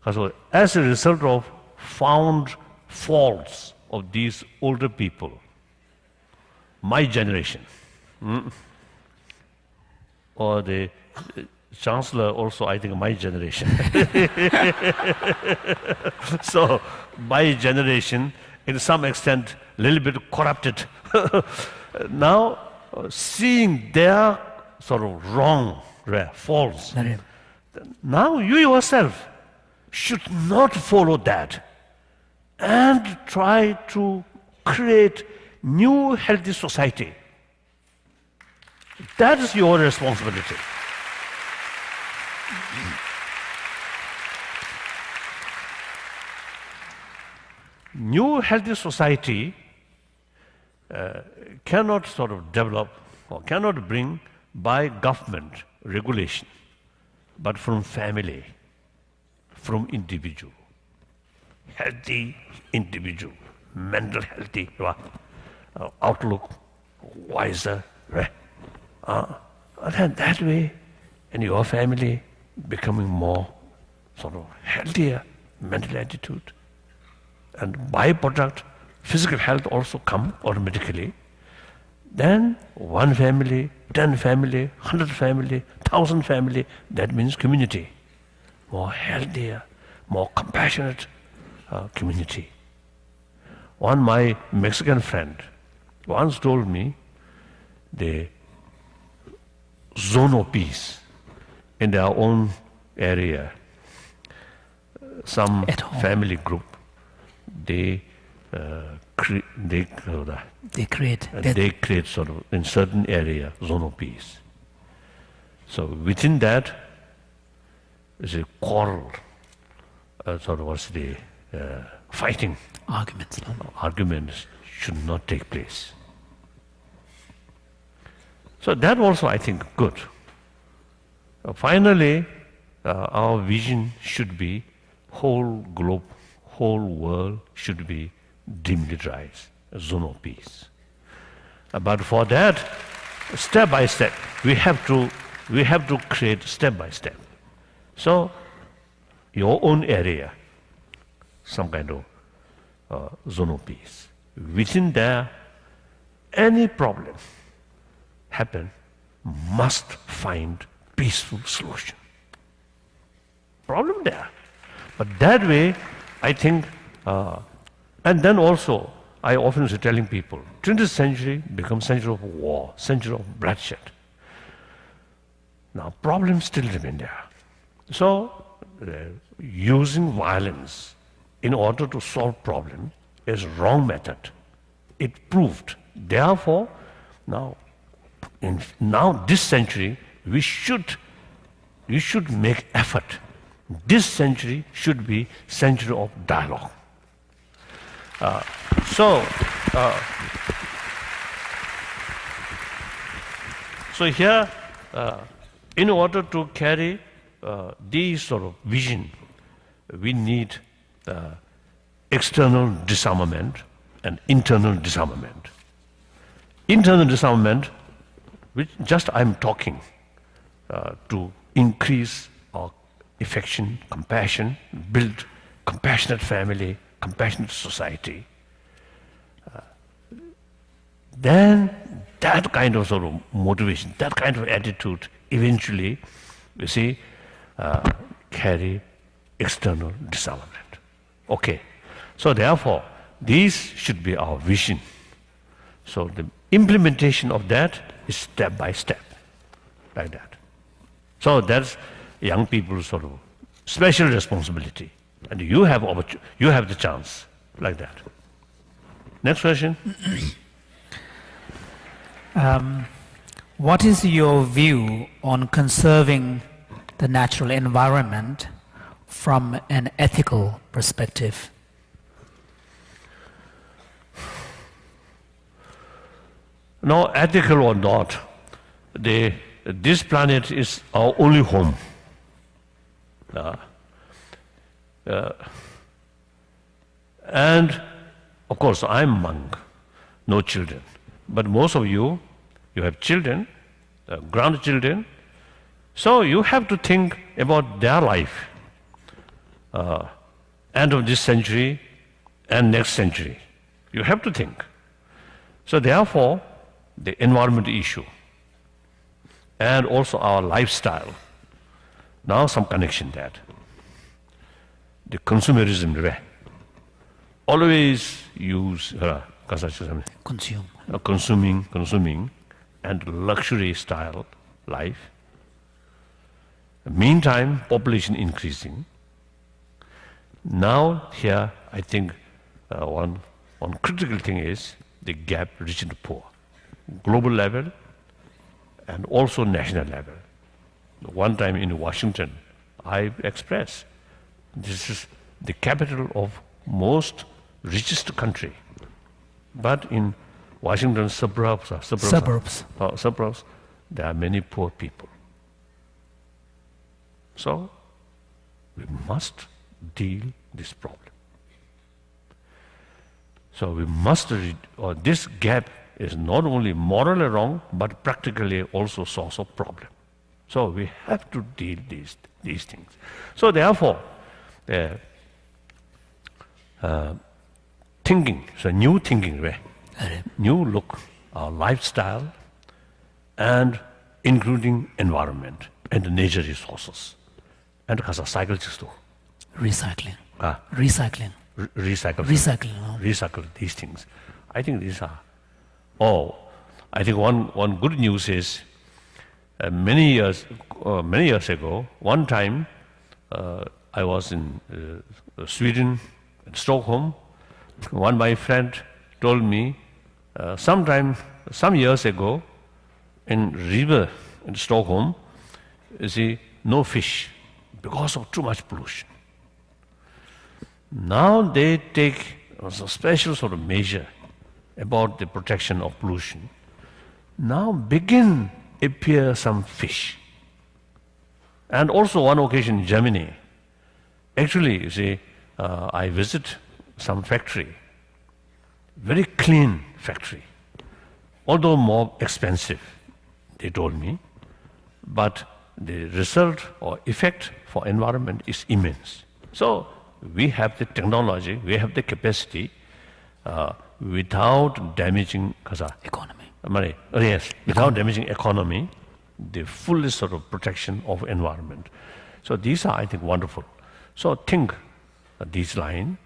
as a result of found faults of these older people, my generation, or the Chancellor also, I think, my generation. So my generation, in some extent, a little bit corrupted. Now, seeing their sort of wrong, false, now you yourself should not follow that and try to create new healthy society. That is your responsibility. New healthy society cannot sort of develop or cannot bring by government regulation, but from family, from individual. Healthy individual, mental healthy, outlook, wiser, right? And that way, in your family, becoming more sort of healthier mental attitude. And byproduct, physical health also come automatically. Then 1 family, 10 family, 100 family, 1,000 family, that means community. More healthier, more compassionate community. One my Mexican friend once told me the zone of peace in their own area. Some family group, they create sort of in certain area zone of peace. So within that is a quarrel, sort of what's the fighting. Arguments should not take place. So that also I think good. Finally, our vision should be whole globe, whole world should be demilitarized, a zone of peace. But for that, step by step, we have to create step by step. So, your own area, some kind of zone of peace. Within there, any problem happen must find peaceful solution. Problem there. But that way, I think, and then also, I often say telling people, 20th century becomes century of war, century of bloodshed. Now, problems still remain there. So, using violence in order to solve problem is wrong method. It proved. Therefore, now this century, we should make effort. This century should be century of dialogue. So here, in order to carry these sort of vision, we need external disarmament and internal disarmament. Internal disarmament, which just I'm talking to increase our affection, compassion, build compassionate family, compassionate society, then that kind of sort of motivation, that kind of attitude eventually, you see, carry external disarmament. Okay, so therefore, these should be our vision. So the implementation of that is step by step, like that. So that's young people's sort of special responsibility, and you have the chance, like that. Next question. What is your view on conserving the natural environment from an ethical perspective? No, ethical or not, this planet is our only home. And of course, I'm monk, no children. But most of you have children, grandchildren, so you have to think about their life, end of this century and next century. You have to think. So therefore, the environment issue and also our lifestyle, now some connection that. The consumerism, always use consuming and luxury style life. Meantime, population increasing. Now here, I think one critical thing is the gap rich and poor, global level and also national level. One time in Washington, I expressed this is the capital of most richest country, but in Washington suburbs, there are many poor people. So we must deal this problem. So we must this gap is not only morally wrong, but practically also source of problem. So we have to deal these things. So therefore, thinking, so new thinking, new look, our lifestyle, and including environment and the nature resources. And cycle recycling. Recycle these things. I think these are. I think one good news is many years ago. One time, I was in Sweden, in Stockholm. One my friend told me, some years ago, in river in Stockholm, you see, no fish because of too much pollution. Now they take a special sort of measure about the protection of pollution. Now begin appear some fish. And also one occasion in Germany, actually, you see, I visit some factory, very clean factory, although more expensive, they told me, but the result or effect for environment is immense. So we have the technology, we have the capacity without damaging economy. Without damaging economy, the fullest sort of protection of environment. So these are, I think, wonderful. So think these lines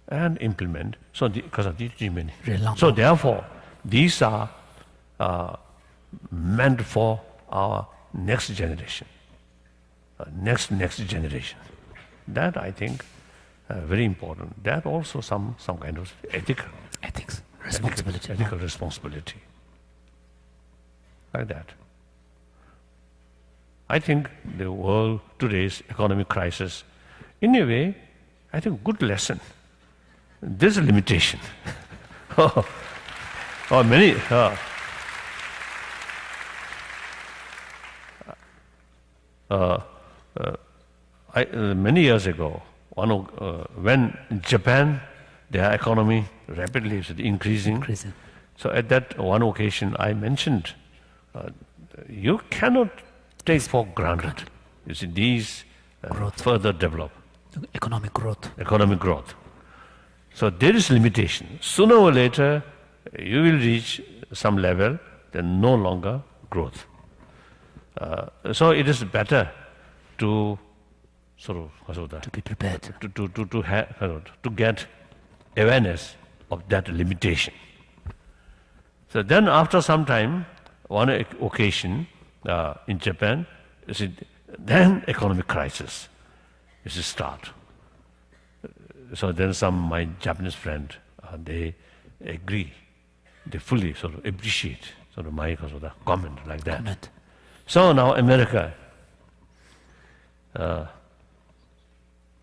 and implement. So so therefore, these are meant for our next generation, next generation. That I think very important. That also some kind of ethics, responsibility. Ethical responsibility. Like that. I think the world today's economic crisis, in a way, I think good lesson. There's a limitation. Many. Many years ago, when Japan, their economy rapidly is increasing. So at that one occasion, I mentioned, you cannot take for granted. You see, these further develop. Economic growth. Economic growth. So there is limitation. Sooner or later, you will reach some level, then no longer growth. So it is better to to be prepared. To get awareness of that limitation. So then after some time, one occasion in Japan, then economic crisis is start. So then my Japanese friend, they agree, they fully appreciate my comment like that. Comment. So now America,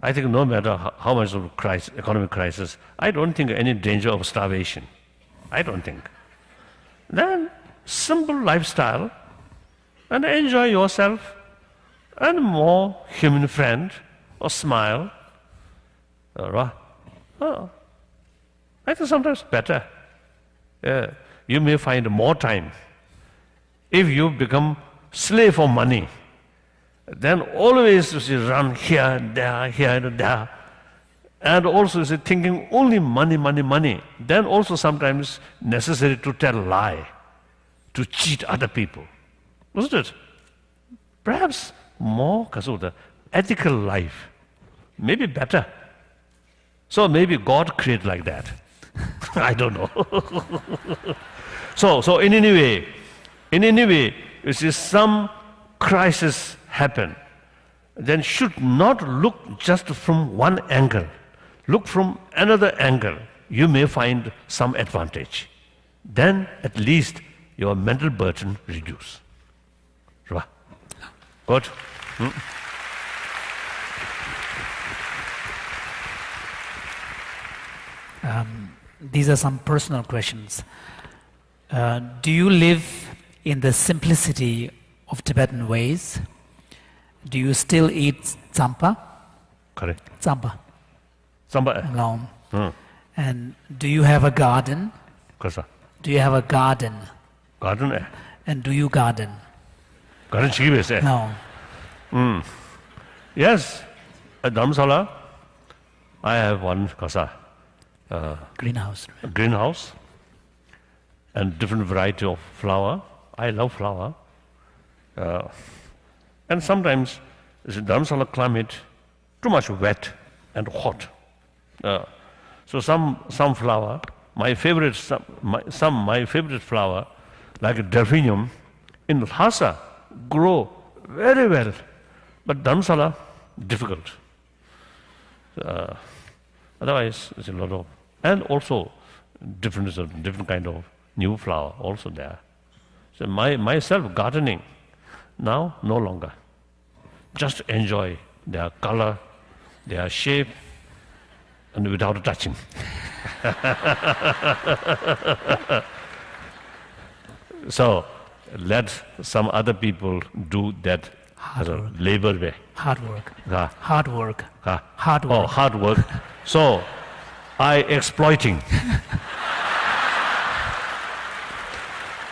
I think no matter how much of economic crisis, I don't think any danger of starvation. I don't think. Then simple lifestyle and enjoy yourself and more human friend or smile. I think sometimes better. You may find more time. If you become slave for money, then always you run here, there, and also thinking only money, money, money. Then also sometimes necessary to tell lie, to cheat other people, isn't it? Perhaps more ethical life, maybe better. So maybe God created like that. I don't know. So in any way, you see some crisis happen, then should not look just from one angle. Look from another angle. You may find some advantage. Then at least your mental burden reduce. Right? Good? These are some personal questions. Do you live in the simplicity of Tibetan ways? Do you still eat tsampa? Correct. Tsampa. Tsampa. Alone. And do you have a garden? Kasa. Do you have a garden? Garden? And do you garden? Garden chive se. No. Yes. At Dharamsala, I have one kasa. Greenhouse. Greenhouse. And different variety of flower. I love flower. And sometimes the Dharamsala climate too much wet and hot. So some flower, my favorite flower, like a delphinium, in Lhasa grow very well, but Dharamsala difficult. Otherwise, it's a lot of, and also different kind of new flower also there. So myself gardening now no longer. Just enjoy their color, their shape, and without touching. So let some other people do that labor way. Hard work. Hard work. Hard work. Oh, hard work. So I exploiting.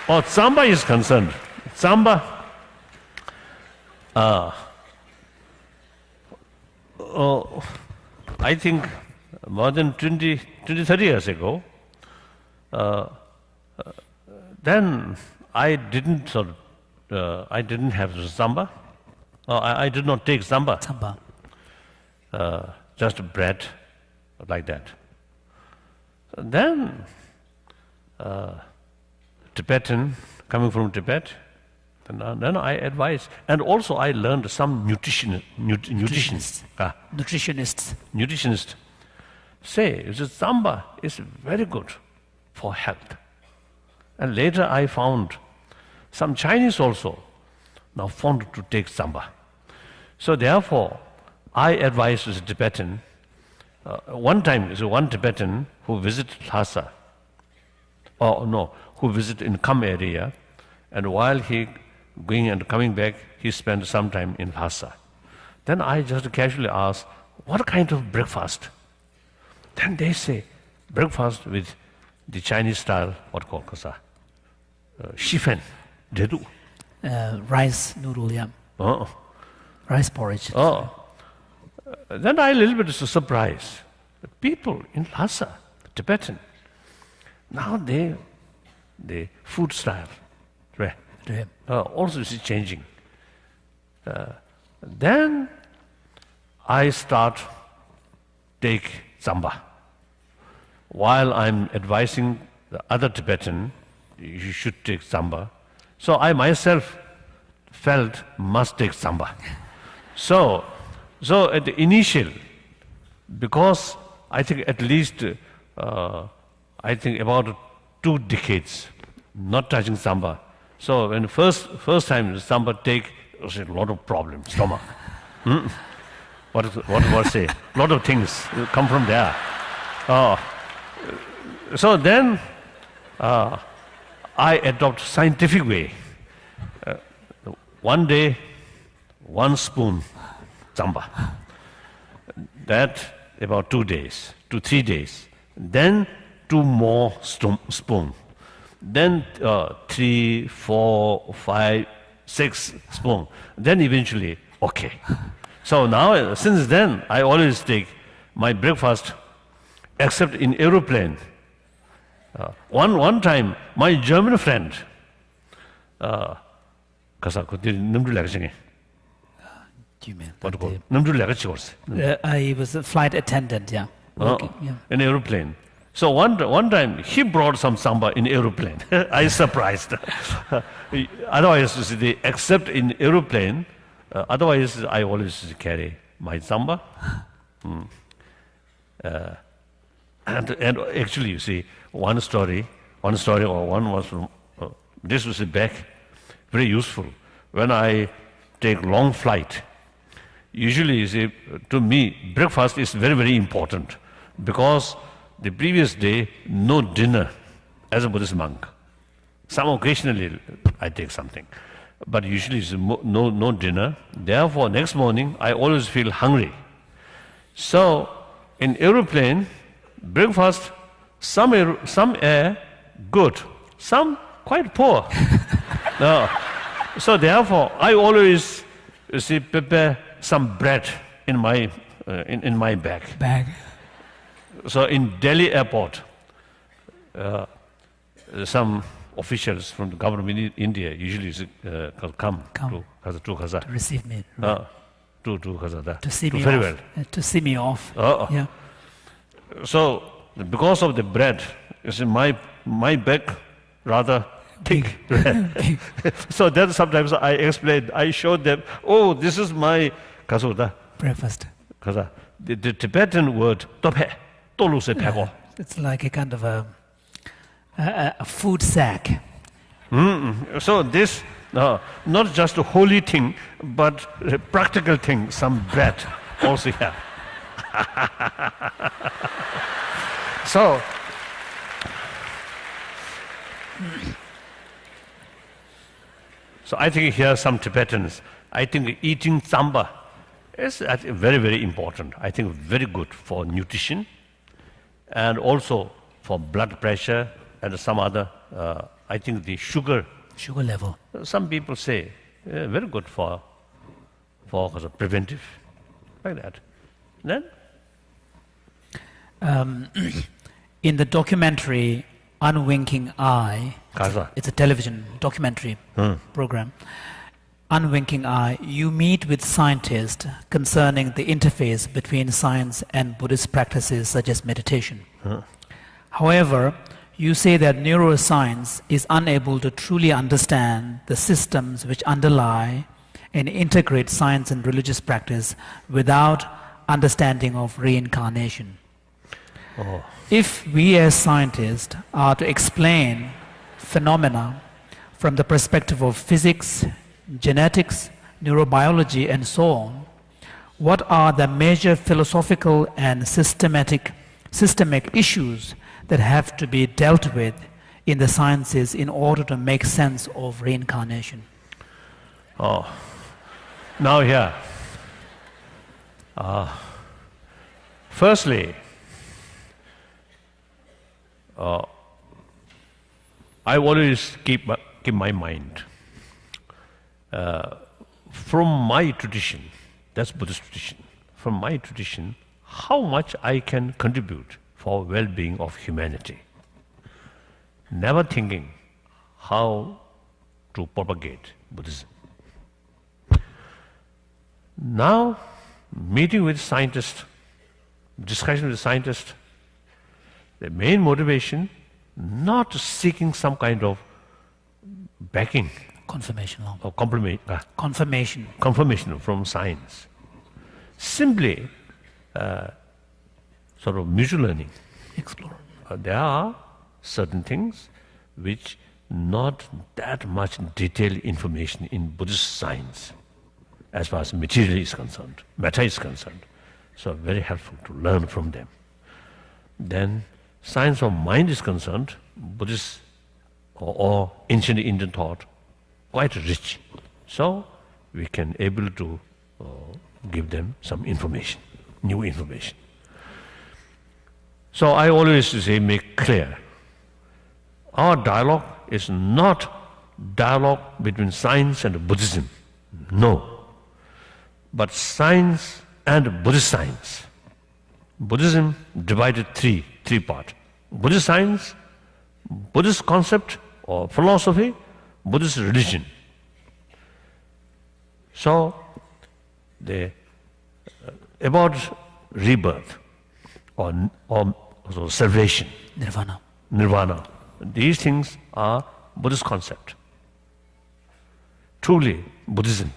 Tsamba is concerned. Tsamba, I think more than 20, 30 years ago, then I didn't have Tsamba. I did not take Tsamba. Just bread, like that. Then Tibetan, coming from Tibet, then I advise, and also I learned some nutritionists say Tsamba is very good for health. And later I found some Chinese also now found to take Tsamba. So therefore, I advise the Tibetan. One time, one Tibetan who visited Lhasa, who visited in Kham area, and while he going and coming back, he spent some time in Lhasa. Then I just casually asked, what kind of breakfast? Then they say, breakfast with the Chinese style, what called kasa? Shifen, they do. Rice noodle, yeah. Rice porridge. then I a little bit surprised. The people in Lhasa, Tibetan, now the food style, right? Also is changing. Then I start take Tsamba. While I'm advising the other Tibetan, you should take Tsamba. So I myself felt must take Tsamba. So at the initial, because I think at least I think about 2 decades not touching Tsamba. So when first time Tsamba take, there was a lot of problems, stomach. What was say? A lot of things come from there. So then I adopt scientific way. One day, 1 spoon Tsamba. That about 2 days, 3 days. Then 2 more spoon. Then 3, 4, 5, 6 spoon. Then eventually, okay. So now, since then, I always take my breakfast, except in aeroplane. One time, my German friend, I was a flight attendant, yeah. In aeroplane. So one time he brought some Tsamba in aeroplane. I surprised. Otherwise, except in aeroplane, otherwise I always carry my Tsamba. And actually, you see, one story was from, this was back, very useful. When I take long flight, usually, you see, to me, breakfast is very, very important because the previous day, no dinner as a Buddhist monk. Some occasionally I take something, but usually it's no dinner. Therefore, next morning, I always feel hungry. So, in aeroplane, breakfast, some air good, some quite poor. So therefore, I always prepare some bread in my bag. So in Delhi airport, some officials from the government in India usually come to Khaza. To receive me. To Khaza. To see me very off. well. To see me off. Yeah. So because of the bread, you see, my bag rather thick. So then sometimes I explain, I show them, oh, this is my breakfast. The Tibetan word tophe, tolu se pego. It's like a kind of a food sack. So this, not just a holy thing, but a practical thing, some bread also here. So I think here some Tibetans, I think eating Tsamba is very, very important. I think very good for nutrition and also for blood pressure and some other, I think the sugar level. Some people say very good for preventive, like that. Then? In the documentary Unwinking Eye, it's a television documentary program, Unwinking Eye, you meet with scientists concerning the interface between science and Buddhist practices such as meditation. However, you say that neuroscience is unable to truly understand the systems which underlie and integrate science and religious practice without understanding of reincarnation. If we as scientists are to explain phenomena from the perspective of physics, genetics, neurobiology, and so on, what are the major philosophical and systemic issues that have to be dealt with in the sciences in order to make sense of reincarnation? Now here, firstly, I always keep my mind. From my tradition, that's Buddhist tradition, from my tradition, how much I can contribute for well-being of humanity. Never thinking how to propagate Buddhism. Now, meeting with scientists, discussion with scientists, the main motivation, not seeking some kind of backing Confirmation. or Confirmation. from science. Simply sort of mutual learning. Explore. There are certain things which not that much detailed information in Buddhist science as far as material is concerned, matter is concerned. So very helpful to learn from them. Then science of mind is concerned, Buddhist or ancient Indian thought, quite rich. So we can able to give them some information, new information. So I always say, make clear, our dialogue is not dialogue between science and Buddhism. No. But science and Buddhist science. Buddhism divided three parts. Buddhist science, Buddhist concept or philosophy, Buddhist religion. So, about rebirth or salvation, nirvana, these things are Buddhist concept. Truly Buddhism.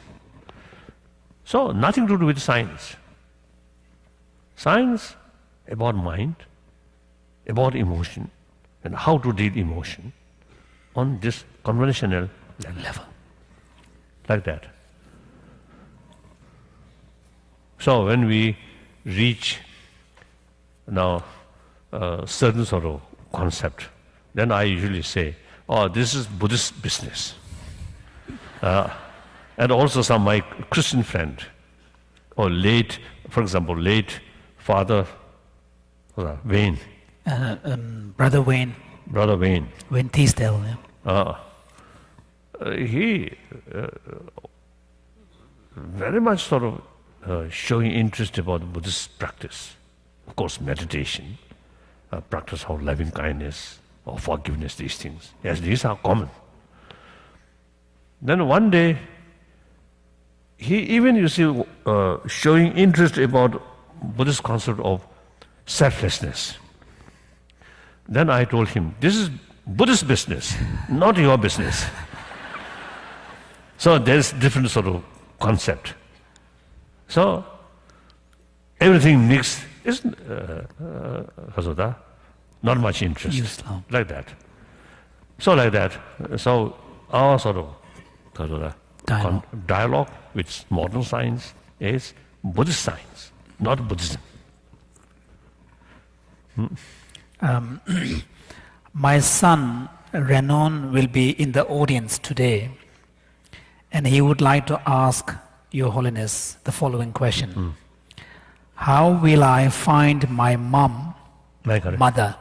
So, nothing to do with science. Science about mind, about emotion, and how to deal emotion on this conventional level. Like that. So when we reach now a certain sort of concept, then I usually say, oh, this is Buddhist business. And also some my Christian friend, or late, for example, late Father Wayne. Brother Wayne. Brother Wayne. Wayne Teasdale, yeah. He very much sort of showing interest about Buddhist practice. Of course, meditation, practice of loving kindness or forgiveness, these things. Yes, these are common. Then one day, he even, you see, showing interest about Buddhist concept of selflessness. Then I told him, this is Buddhist business, not your business. So there's different sort of concept. So everything mixed is not much interest. Like that. So like that. So our sort of dialogue with modern science is Buddhist science, not Buddhism. My son Renon will be in the audience today, and he would like to ask Your Holiness the following question. How will I find my mother,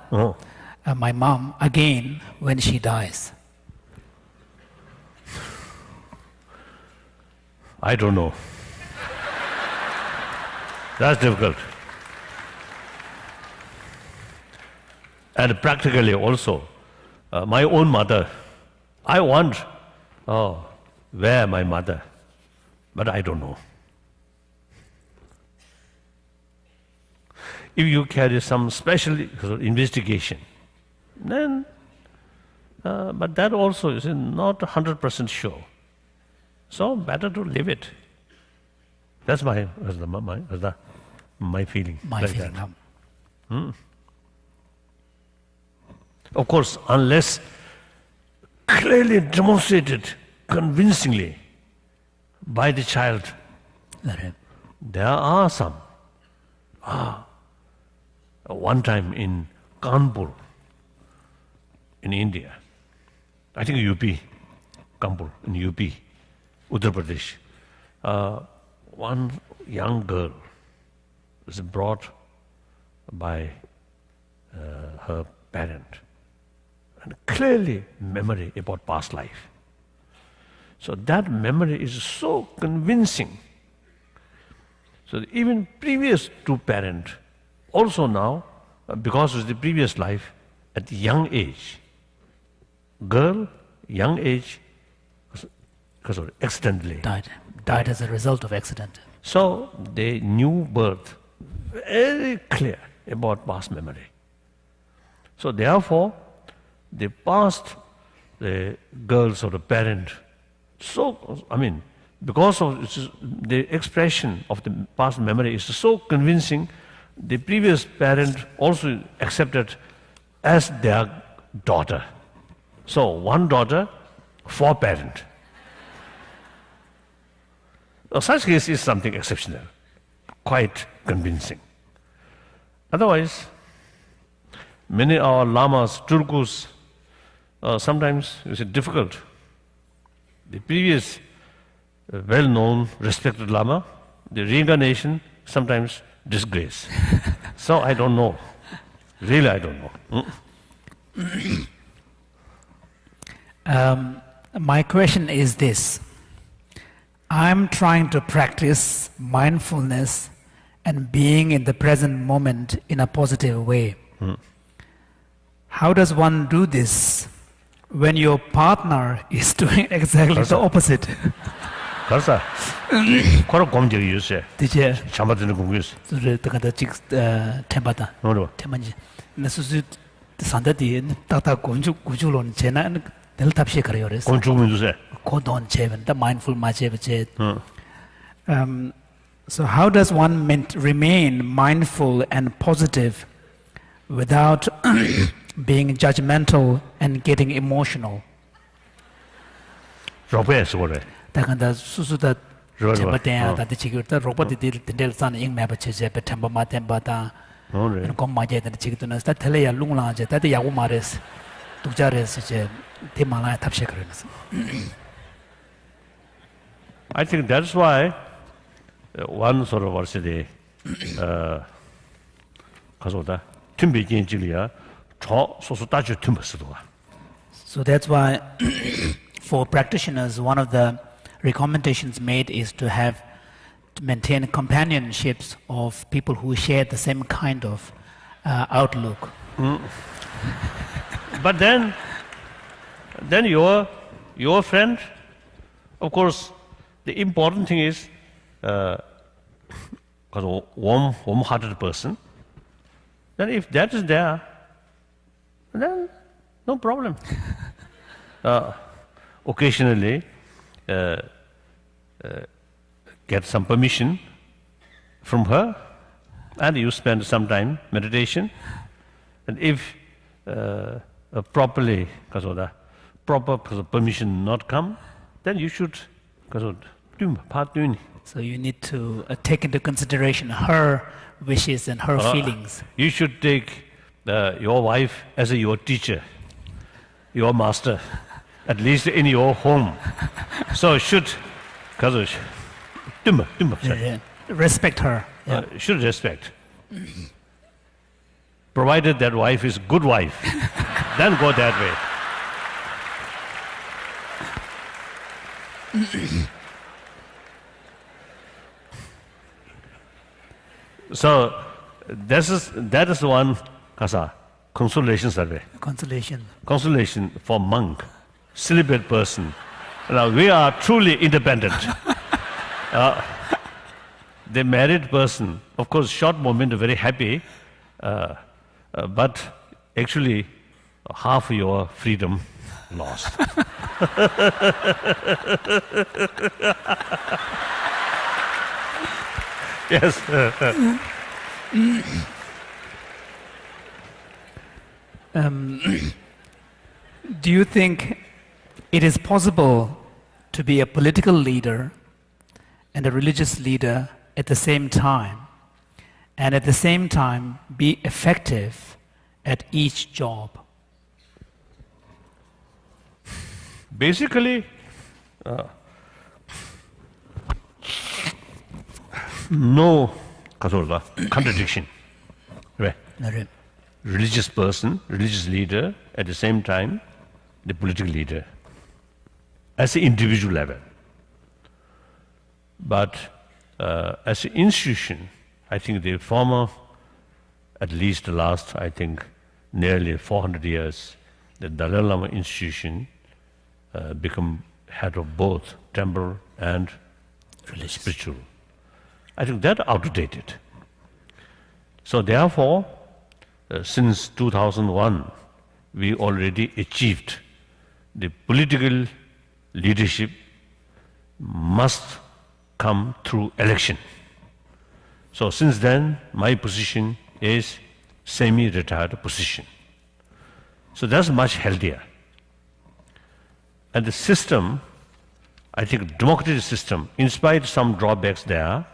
my mom again when she dies? I don't know. That's difficult. And practically also, my own mother, I want, where my mother, but I don't know. If you carry some special investigation, then, but that also is not 100% sure. So better to leave it. That's my feeling. My feeling. Of course, unless clearly demonstrated convincingly by the child, there are some. One time in Kanpur, in India, I think UP, Kanpur, in UP, Uttar Pradesh, one young girl was brought by her parent, and clearly memory about past life. So that memory is so convincing. So even previous to parent, also now, because of the previous life, at young age, girl, young age, accidentally died as a result of accident. So they knew birth very clear about past memory. So therefore, they passed the girls or the parent. So, I mean, because of the expression of the past memory is so convincing, the previous parent also accepted as their daughter. So one daughter, four parent. Now, such case is something exceptional, quite convincing. Otherwise, many of our lamas, turkus, sometimes it's difficult. The previous well-known, respected lama, the reincarnation, sometimes disgrace. So I don't know. Really, I don't know. My question is this. I'm trying to practice mindfulness and being in the present moment in a positive way. How does one do this when your partner is doing exactly the opposite? Karsa, kora gomjegi yuse. Dije. Chambatene gomjus. Sure, takada chik tembata. No. Temanji. Nasusu sandati tata gomju gujulon chena del tapshe karayores. Gomju yuse. Kodon cheven, the mindful machev. So how does one remain mindful and positive without being judgmental and getting emotional? Robe sore. Takanda susuda chembatea that the chigurta robot del san ing maba cheje betamba matemba ta and commaje the chigutuna that telea lungla je that yagumares tujares je timala tapshekaris. I think that's why one sort of varsity 가서다 팀비긴 질이야 저 소소 따주 팀버스도. So that's why for practitioners one of the recommendations made is to maintain companionships of people who share the same kind of outlook. But then your friend, of course, the important thing is a warm-hearted person. Then if that is there, then no problem. Occasionally, get some permission from her, and you spend some time meditation. And if proper permission not come, then you should So you need to take into consideration her wishes and her feelings. You should take your wife as your teacher, your master, at least in your home. So should respect her. Should respect. Provided that wife is good wife, then go that way. So that is one consolation survey. Consolation for monk, celibate person. Now we are truly independent. The married person, of course, short moment very happy, but actually half your freedom lost. Yes. Do you think it is possible to be a political leader and a religious leader at the same time, and at the same time be effective at each job? Basically, no contradiction. Right? Religious person, religious leader, at the same time, the political leader, as an individual level. But as an institution, I think the former, at least the last, I think, nearly 400 years, the Dalai Lama institution become head of both temple and spiritual. I think that outdated. So therefore, since 2001, we already achieved the political leadership must come through election. So since then, my position is semi-retired position. So that's much healthier. And the system, I think democratic system, in spite of some drawbacks there,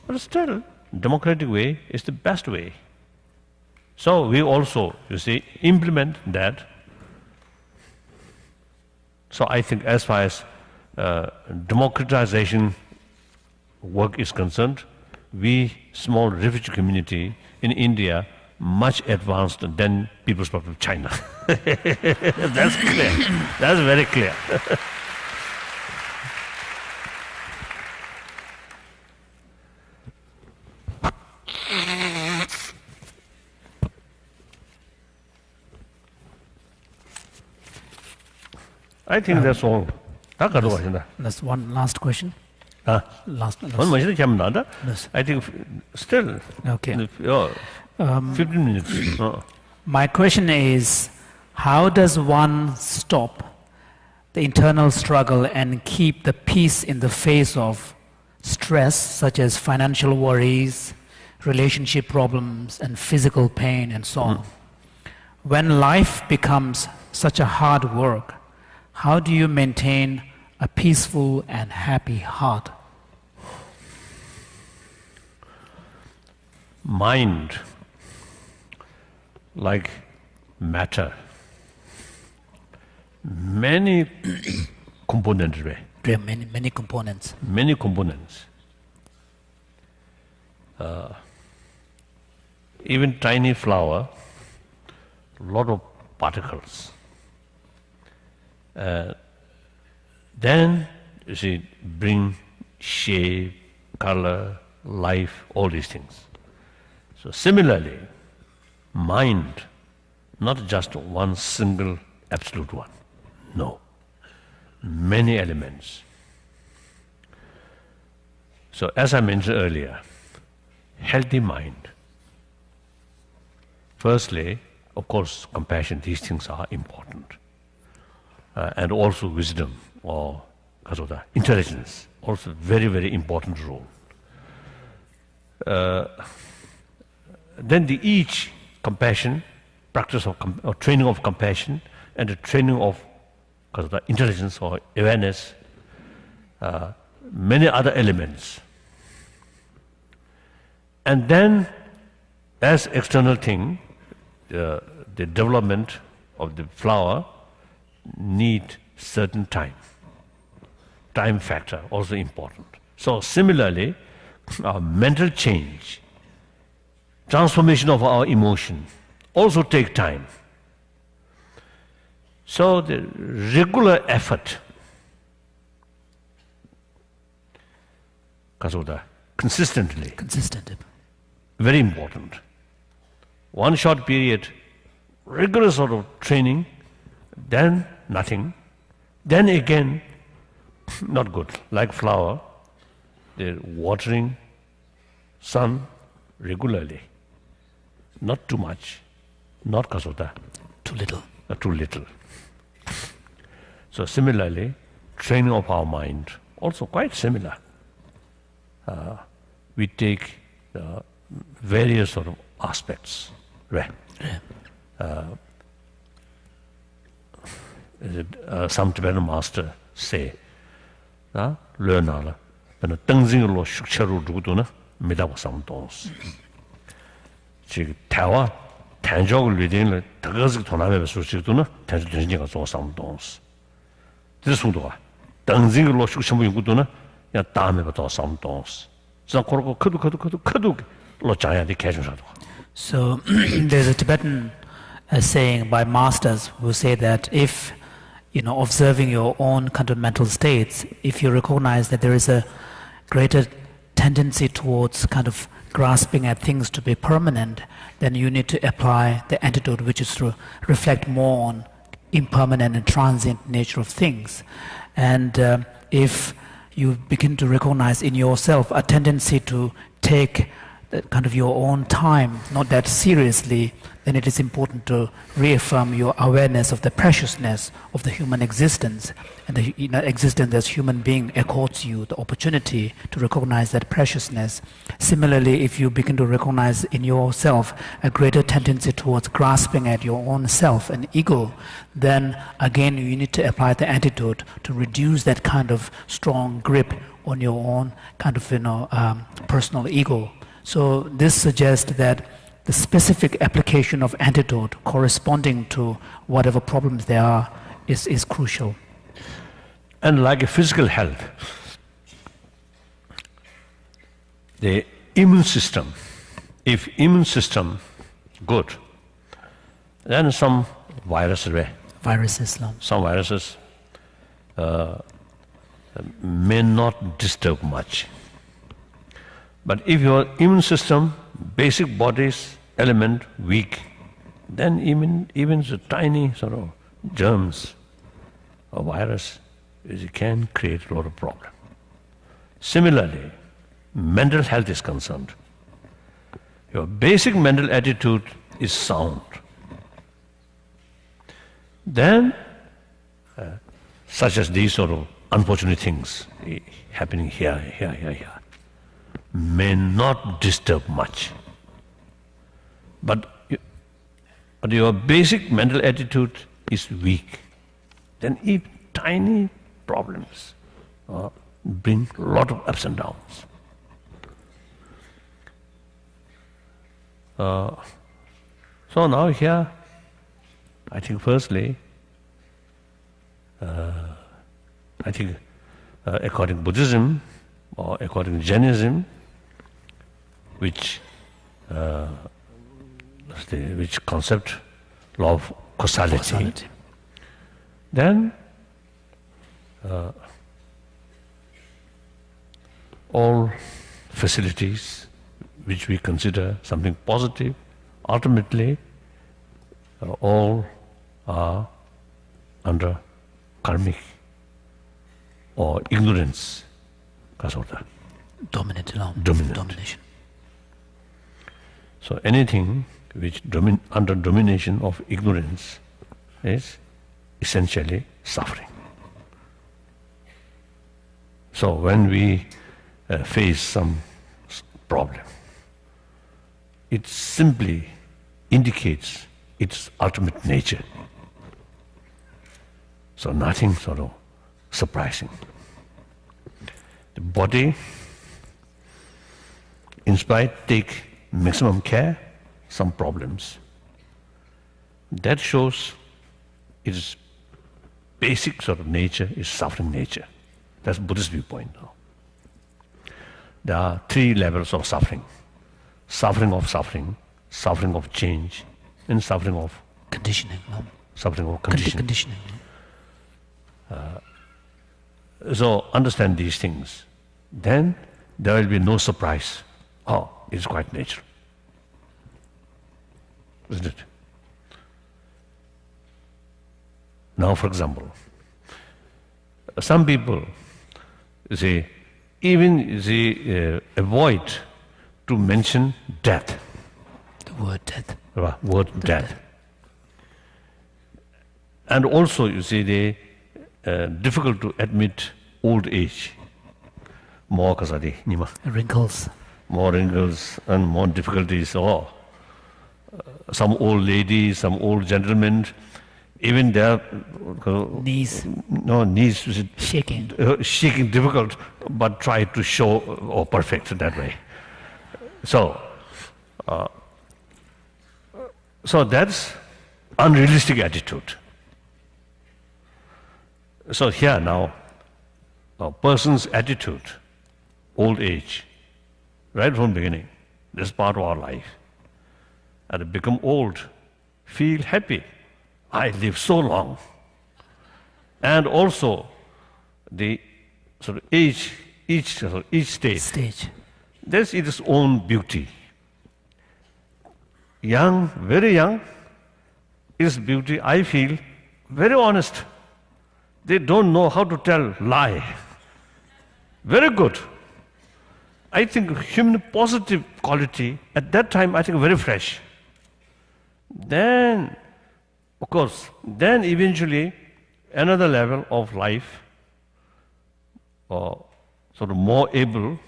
but still, democratic way is the best way. So we also, you see, implement that. So I think as far as democratization work is concerned, we, small refugee community in India, much advanced than People's Republic of China. That's clear. That's very clear. I think that's all. That's one last question. Last. Yes. I think still. Okay. 15 minutes. My question is, how does one stop the internal struggle and keep the peace in the face of stress, such as financial worries, relationship problems, and physical pain, and so on? When life becomes such a hard work, how do you maintain a peaceful and happy heart? Mind, like matter, many components. There are many components. Many components. Even tiny flower, lot of particles. Then you see, bring shape, color, life, all these things. So similarly, mind, not just one single absolute one. No. Many elements. So as I mentioned earlier, healthy mind. Firstly, of course, compassion, these things are important. And also wisdom or intelligence, also very, very important role. Then each compassion, practice of or training of compassion, and the training of intelligence or awareness, many other elements. And then, as external thing, the development of the flower need certain time. Time factor also important. So similarly, our mental change, transformation of our emotion also take time. So the regular effort, consistently, very important. One short period, rigorous sort of training, then nothing, then again not good. Like flower, the watering, sun regularly, not too much, not too little. Too little. So similarly, training of our mind also quite similar. We take various sort of aspects. Right? Some Tibetan master say, learn all. When a tenzing lo shukcharu duguduna, medawa some dons. Tawa, Tanjog leading the Tagazik Tonave Suchituna, Tanjing of some dons. This one, tenzing lo shukshamu guduna, ya dame but some dons. Zakorko Kadu lo Jaya the Kajun. So there's a Tibetan saying by masters who say that if observing your own kind of mental states, if you recognize that there is a greater tendency towards kind of grasping at things to be permanent, then you need to apply the antidote, which is to reflect more on impermanent and transient nature of things. And if you begin to recognize in yourself a tendency to take kind of your own time not that seriously, then it is important to reaffirm your awareness of the preciousness of the human existence. And the existence as human being accords you the opportunity to recognize that preciousness. Similarly, if you begin to recognize in yourself a greater tendency towards grasping at your own self and ego, then again you need to apply the antidote to reduce that kind of strong grip on your own kind of personal ego. So this suggests that the specific application of antidote corresponding to whatever problems there are is crucial. And like a physical health, the immune system, if immune system good, then some viruses may not disturb much. But if your immune system, basic body's element weak, then even the tiny sort of germs or virus, it can create a lot of problem. Similarly, mental health is concerned. Your basic mental attitude is sound. Then, such as these sort of unfortunate things happening here, may not disturb much. But your basic mental attitude is weak. Then even tiny problems bring a lot of ups and downs. So now here, I think firstly, according to Buddhism or according to Jainism, which concept law of causality. Then all facilities which we consider something positive, ultimately all are under karmic or ignorance. Domination. So anything which under domination of ignorance is essentially suffering. So when we face some problem, it simply indicates its ultimate nature. So nothing sort of surprising. The body, in spite, take maximum care, some problems. That shows its basic sort of nature is suffering nature. That's Buddhist viewpoint now. There are three levels of suffering. Suffering of suffering, suffering of change, and suffering of conditioning. Suffering of conditioning. Conditioning. So understand these things. Then there will be no surprise. Oh, it's quite natural. Isn't it? Now, for example, some people they avoid to mention death. The word death. Death. And also, you see, they difficult to admit old age. More wrinkles. More wrinkles and more difficulties. Some old ladies, some old gentlemen, even their knees shaking difficult, but try to show perfect that way. So that's unrealistic attitude. So here now, a person's attitude, old age, right from the beginning, this is part of our life. And to become old, feel happy. I live so long. And also the sort of each stage there's its own beauty. Young, very young, is beauty, I feel, very honest. They don't know how to tell lie. Very good. I think human positive quality, at that time, I think very fresh. Then, of course, then eventually, another level of life, or sort of more able,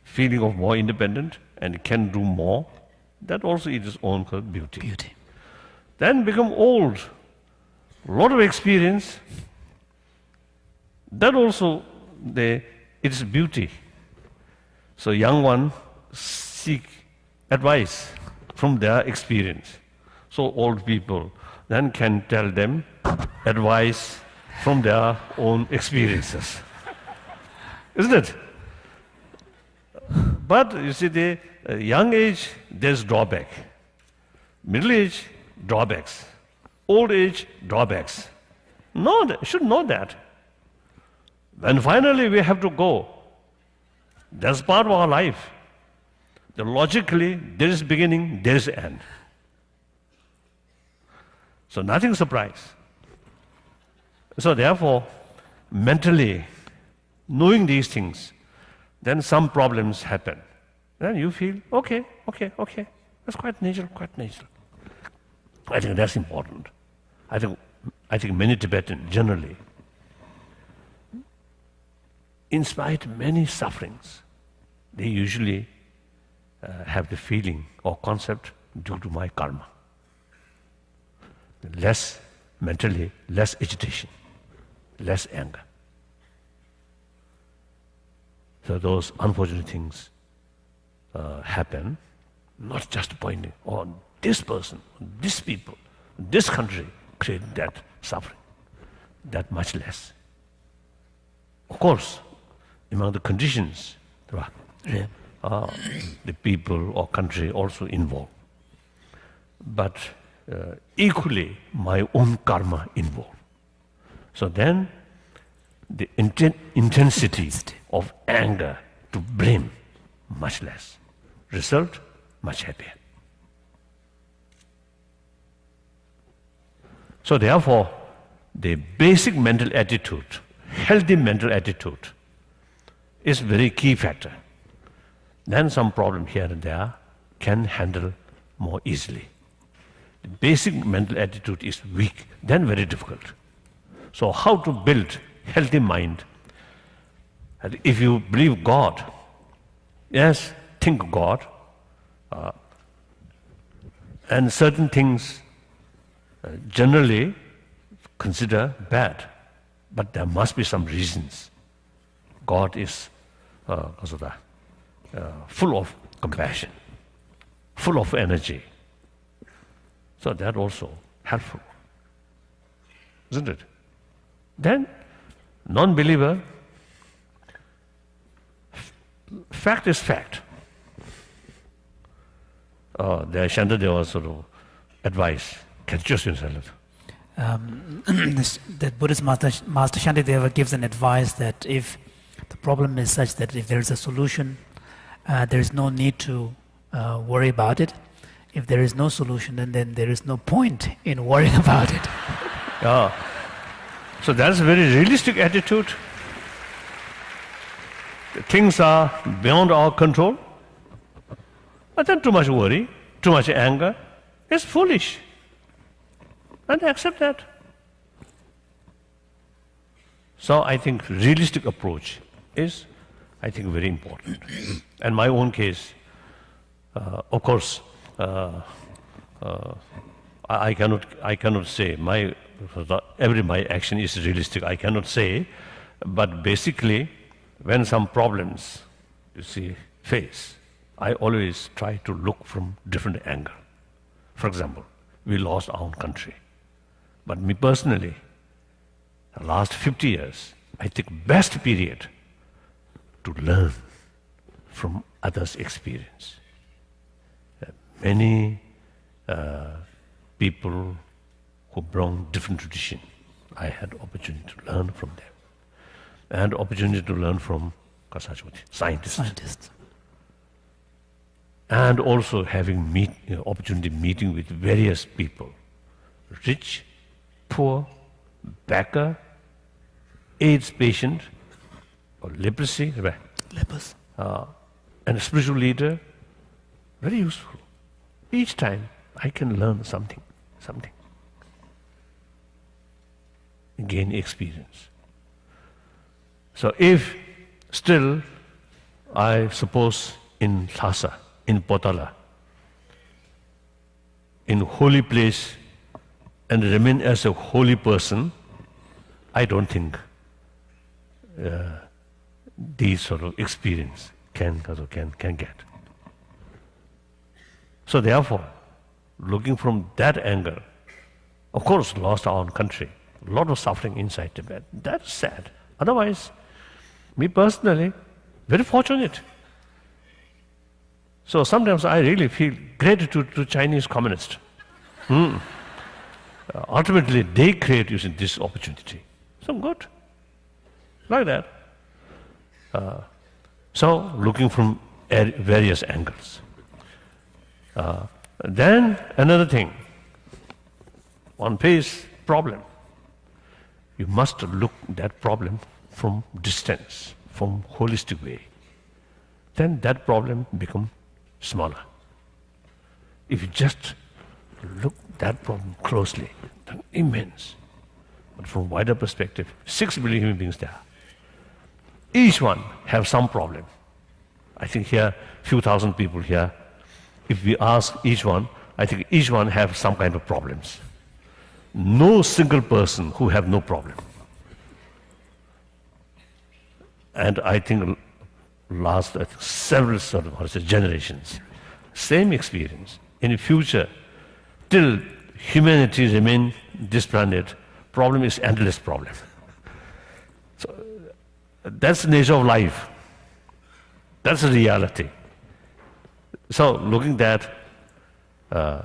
feeling of more independent, and can do more, that also is its own beauty. Then become old, a lot of experience, that also its beauty. So young one seek advice from their experience. So old people then can tell them advice from their own experiences. Isn't it? But you see, the young age, there's drawback. Middle age, drawbacks. Old age, drawbacks. Should know that. When finally we have to go, that's part of our life. Logically, there is beginning, there is end. So nothing surprise. So therefore, mentally, knowing these things, then some problems happen. Then you feel, okay, that's quite natural. I think that's important. I think many Tibetans generally, in spite of many sufferings, they usually have the feeling or concept due to my karma. Less mentally, less agitation, less anger. So those unfortunate things happen, not just pointing, on this person, this people, this country created that suffering, that much less. Of course, among the conditions, the people or country also involved. But equally, my own karma involved. So then, the intensity of anger to blame, much less. Result, much happier. So therefore, the basic mental attitude, healthy mental attitude, is very key factor. Then some problem here and there can handle more easily. The basic mental attitude is weak, then very difficult. So how to build healthy mind? And if you believe God, yes, think God, and certain things generally consider bad, but there must be some reasons. God is full of compassion, full of energy. So that also helpful, isn't it? Then, non-believer, fact is fact. The Shantadeva sort of advice, catches yourself. The Buddhist Master Shantideva gives an advice that if the problem is such that if there is a solution, there is no need to worry about it. If there is no solution, then there is no point in worrying about it. So that's a very realistic attitude. Things are beyond our control. But then too much worry, too much anger is foolish. And I accept that. So I think realistic approach is, I think, very important. And my own case, of course, I cannot say my action is realistic. I cannot say, but basically, when some problems face, I always try to look from different angle. For example, we lost our own country, but me personally, the last 50 years, I think best period to learn from others' experience. Many people who brought different tradition, I had opportunity to learn from them, and opportunity to learn from scientists. and also having opportunity meeting with various people, rich, poor, beggar, AIDS patient, or leprosy, Lepers. and a spiritual leader, very useful. Each time I can learn something, gain experience. So if still, I suppose in Lhasa, in Potala, in holy place, and remain as a holy person, I don't think these sort of experience can get. So therefore, looking from that angle, of course, lost our own country, a lot of suffering inside Tibet. That's sad. Otherwise, me personally, very fortunate. So sometimes I really feel gratitude to Chinese communists. Ultimately, they create using this opportunity. So good, like that. So looking from various angles. Then another thing, one face problem. You must look that problem from distance, from holistic way. Then that problem become smaller. If you just look that problem closely, then immense. But from wider perspective, 6 billion human beings there. Each one have some problem. I think here, few thousand people here. If we ask each one, I think each one have some kind of problems. No single person who have no problem. And I think last several sort of generations, same experience. In the future, till humanity remain this planet, problem is endless problem. So that's the nature of life. That's the reality. So looking at that,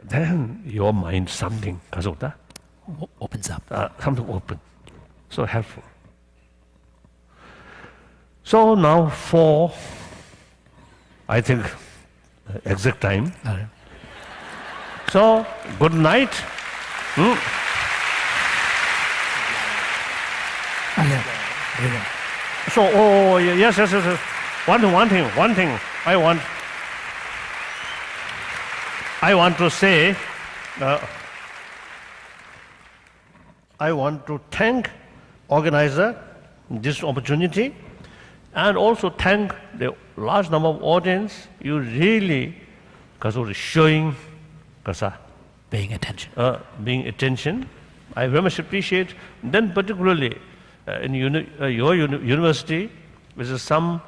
then your mind something Opens up. something open, so helpful. So now for, I think, exact time. So good night. So yes. One thing. I want to say. I want to thank organizer this opportunity, and also thank the large number of audience. You really, showing, Paying attention. being attention. I very much appreciate. Then particularly in your university, with some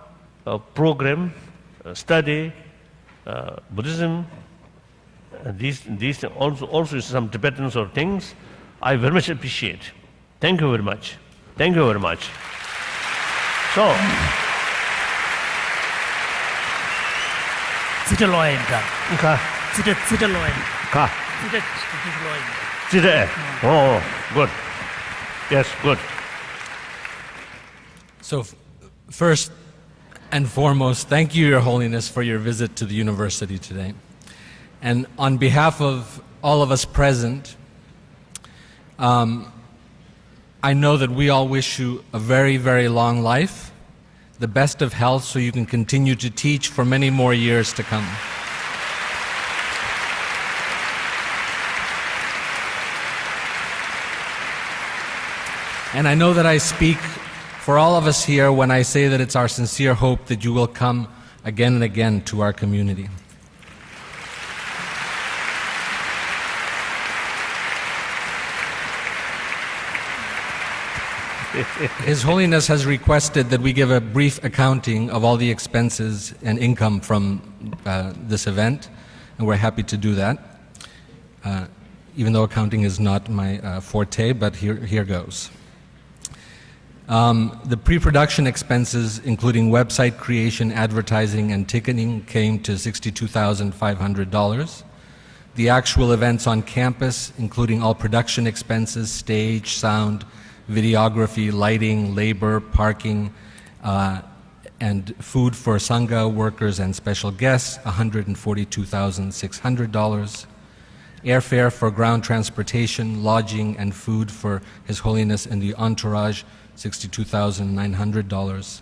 program, study, Buddhism, these also some Tibetan sort of things. I very much appreciate. Thank you very much. Thank you very much. So. Oh, good. Yes, good. So, first and foremost, thank you, Your Holiness, for your visit to the university today. And on behalf of all of us present, I know that we all wish you a very, very long life, the best of health, so you can continue to teach for many more years to come. And I know that I speak for all of us here when I say that it's our sincere hope that you will come again and again to our community. His Holiness has requested that we give a brief accounting of all the expenses and income from this event, and we're happy to do that, even though accounting is not my forte, but here goes. The pre-production expenses, including website creation, advertising, and ticketing, came to $62,500. The actual events on campus, including all production expenses, stage, sound, videography, lighting, labor, parking, and food for Sangha workers and special guests, $142,600. Airfare for ground transportation, lodging, and food for His Holiness and the entourage, $62,900.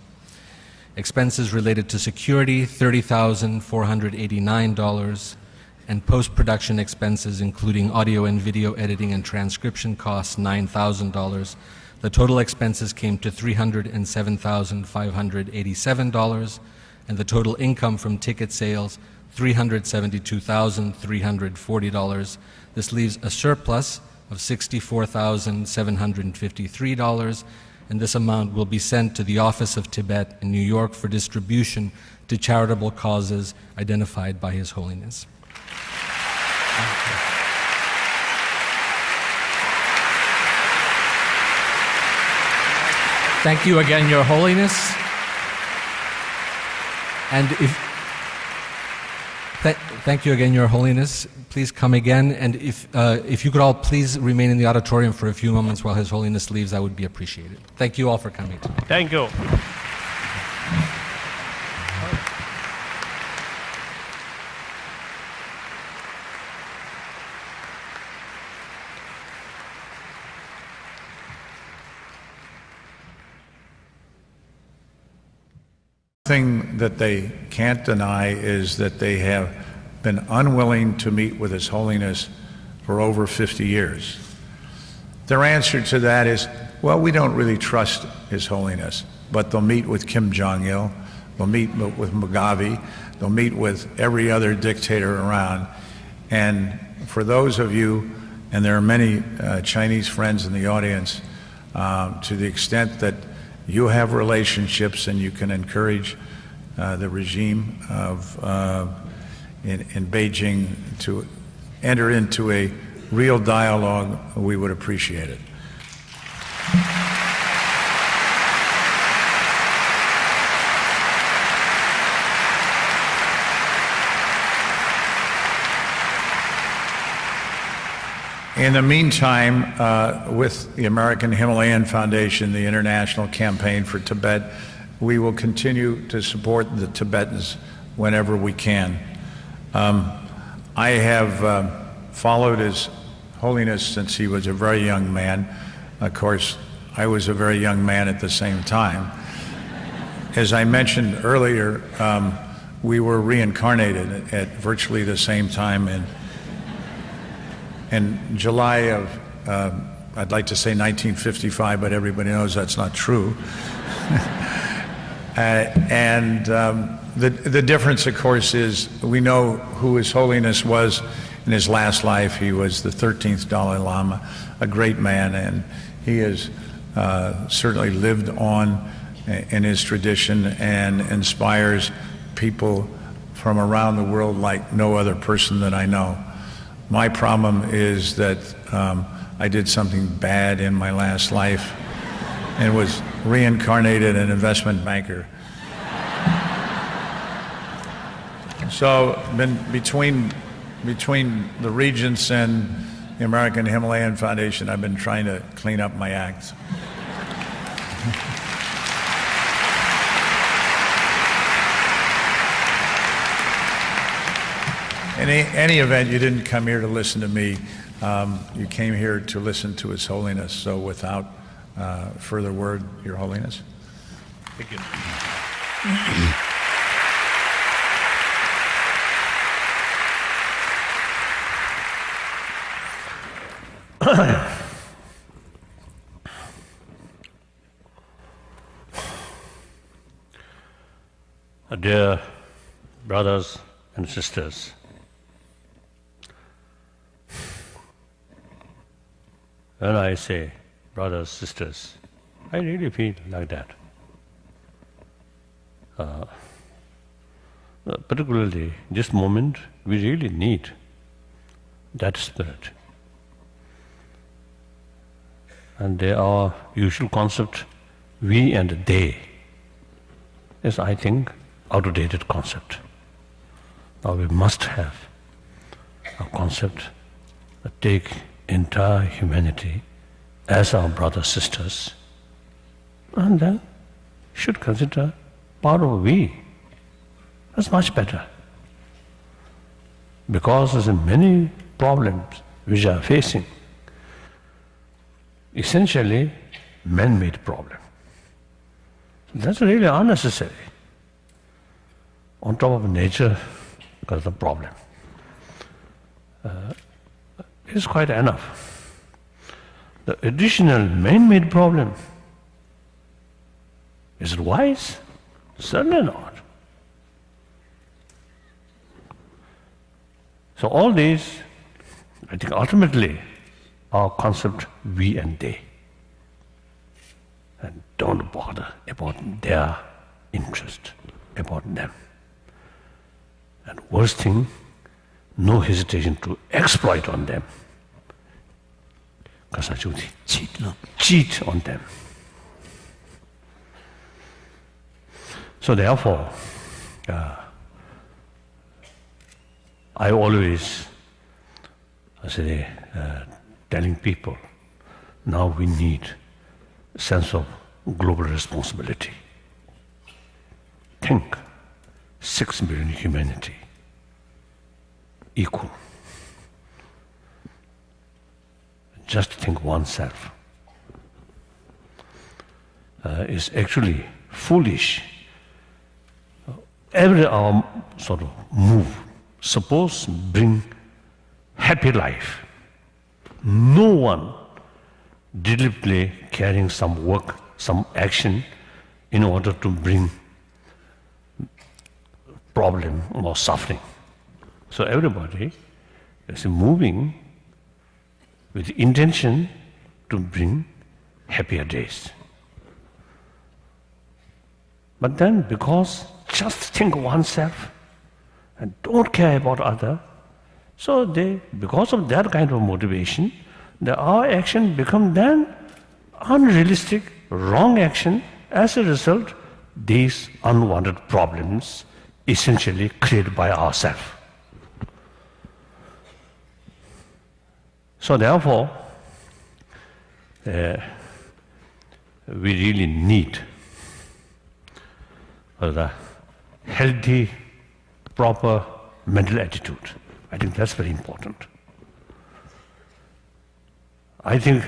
Expenses related to security, $30,489. And post-production expenses, including audio and video editing and transcription costs, $9,000. The total expenses came to $307,587, and the total income from ticket sales, $372,340. This leaves a surplus of $64,753, and this amount will be sent to the Office of Tibet in New York for distribution to charitable causes identified by His Holiness. Thank you again, Your Holiness. And thank you again, Your Holiness. Please come again, and if you could all please remain in the auditorium for a few moments while His Holiness leaves, that would be appreciated. Thank you all for coming tonight. Thank you. Thing that they can't deny is that they have been unwilling to meet with His Holiness for over 50 years. Their answer to that is, well, we don't really trust His Holiness, but they'll meet with Kim Jong-il, they'll meet with Mugabe, they'll meet with every other dictator around. And for those of you, and there are many Chinese friends in the audience, to the extent that you have relationships and you can encourage the regime in Beijing to enter into a real dialogue, we would appreciate it. In the meantime, with the American Himalayan Foundation, the International Campaign for Tibet, we will continue to support the Tibetans whenever we can. I have followed His Holiness since he was a very young man. Of course, I was a very young man at the same time. As I mentioned earlier, we were reincarnated at virtually the same time in July of, I'd like to say 1955, but everybody knows that's not true. The difference, of course, is we know who His Holiness was in his last life. He was the 13th Dalai Lama, a great man, and he has certainly lived on in his tradition and inspires people from around the world like no other person that I know. My problem is that I did something bad in my last life and was reincarnated an investment banker. So between the Regents and the American Himalayan Foundation, I've been trying to clean up my act. In any event, you didn't come here to listen to me. You came here to listen to His Holiness. So without further word, Your Holiness. Thank you. Dear brothers and sisters, when I say brothers, sisters, I really feel like that. Particularly this moment, we really need that spirit. And our usual concept, we and they, is, I think, outdated concept. Now we must have a concept that take entire humanity as our brothers, sisters, and then should consider part of we. That's much better. Because there's many problems which are facing, essentially man-made problem. That's really unnecessary. On top of nature, because the problem. It's quite enough. The additional man-made problem, is it wise? Certainly not. So all these, I think ultimately, are concept we and they. And don't bother about their interest, about them. And worst thing, no hesitation to exploit on them. Cheat on them. So therefore, I always say, telling people, now we need a sense of global responsibility. Think, 6 billion humanity, equal. Just think oneself. Is actually foolish. Every our sort of move, suppose bring happy life. No one deliberately carrying some work, some action in order to bring problem or suffering. So everybody is moving with the intention to bring happier days. But then because just think oneself and don't care about other, so they, because of that kind of motivation, our action become then unrealistic, wrong action. As a result, these unwanted problems essentially created by ourselves. So therefore, we really need the healthy, proper mental attitude. I think that's very important. I think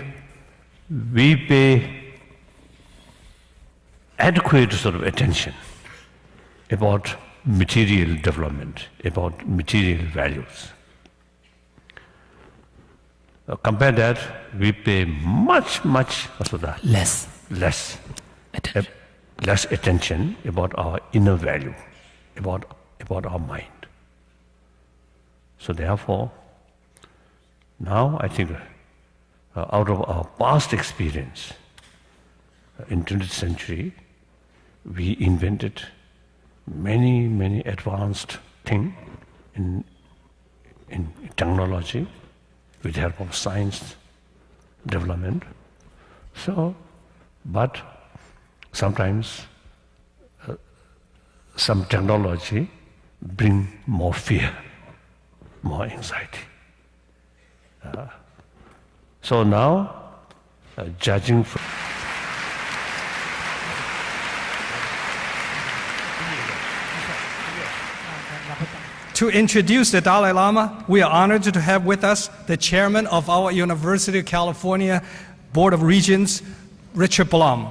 we pay adequate sort of attention about material development, about material values. Compare that, we pay much less attention about our inner value, about our mind. So therefore, now I think out of our past experience in 20th century, we invented many advanced things in technology with the help of science development. So, but sometimes some technology bring more fear, more anxiety. So now, judging from To introduce the Dalai Lama, we are honored to have with us the chairman of our University of California Board of Regents, Richard Blum.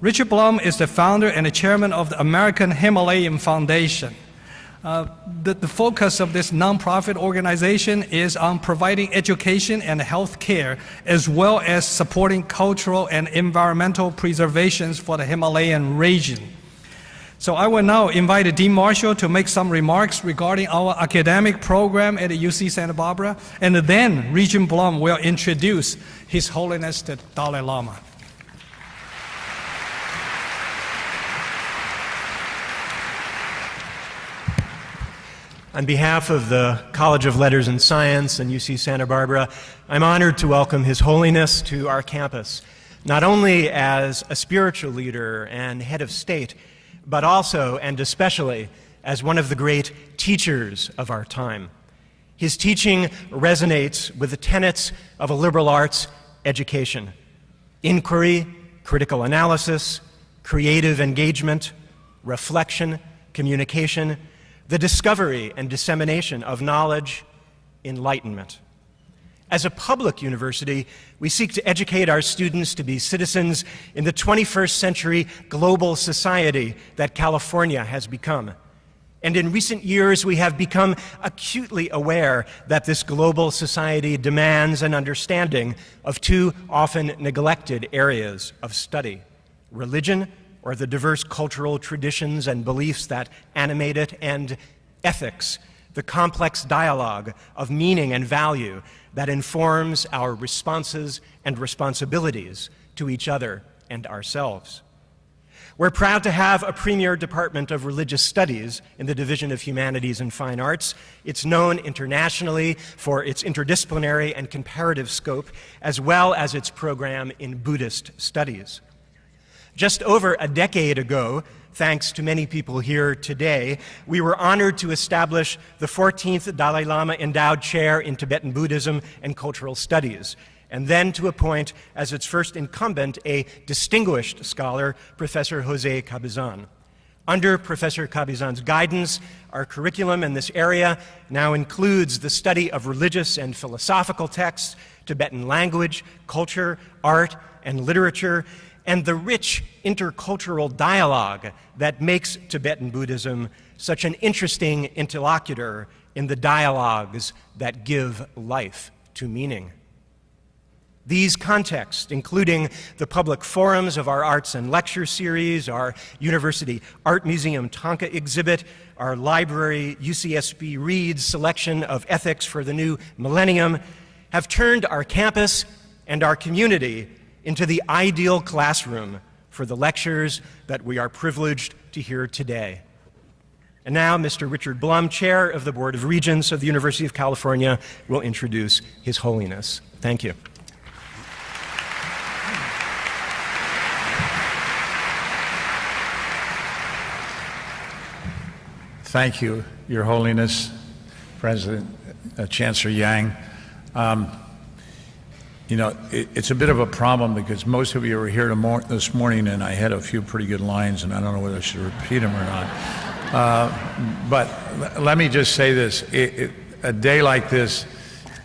Richard Blum is the founder and the chairman of the American Himalayan Foundation. The focus of this nonprofit organization is on providing education and health care, as well as supporting cultural and environmental preservations for the Himalayan region. So I will now invite Dean Marshall to make some remarks regarding our academic program at the UC Santa Barbara, and then Regent Blum will introduce His Holiness the Dalai Lama. On behalf of the College of Letters and Science and UC Santa Barbara, I'm honored to welcome His Holiness to our campus, not only as a spiritual leader and head of state, but also and especially as one of the great teachers of our time. His teaching resonates with the tenets of a liberal arts education: inquiry, critical analysis, creative engagement, reflection, communication, the discovery and dissemination of knowledge, enlightenment. As a public university, we seek to educate our students to be citizens in the 21st century global society that California has become. And in recent years, we have become acutely aware that this global society demands an understanding of two often neglected areas of study: religion, or the diverse cultural traditions and beliefs that animate it, and ethics, the complex dialogue of meaning and value that informs our responses and responsibilities to each other and ourselves. We're proud to have a premier department of religious studies in the Division of Humanities and Fine Arts. It's known internationally for its interdisciplinary and comparative scope, as well as its program in Buddhist studies. Just over a decade ago, thanks to many people here today, we were honored to establish the 14th Dalai Lama Endowed Chair in Tibetan Buddhism and Cultural Studies, and then to appoint as its first incumbent a distinguished scholar, Professor Jose Cabezan. Under Professor Cabezan's guidance, our curriculum in this area now includes the study of religious and philosophical texts, Tibetan language, culture, art, and literature, and the rich intercultural dialogue that makes Tibetan Buddhism such an interesting interlocutor in the dialogues that give life to meaning. These contexts, including the public forums of our arts and lecture series, our University Art Museum Tonka exhibit, our library UCSB Reads selection of ethics for the new millennium, have turned our campus and our community into the ideal classroom for the lectures that we are privileged to hear today. And now, Mr. Richard Blum, Chair of the Board of Regents of the University of California, will introduce His Holiness. Thank you. Thank you, Your Holiness, President Chancellor Yang. You know, it's a bit of a problem because most of you were here this morning, and I had a few pretty good lines, and I don't know whether I should repeat them or not. But let me just say this. A day like this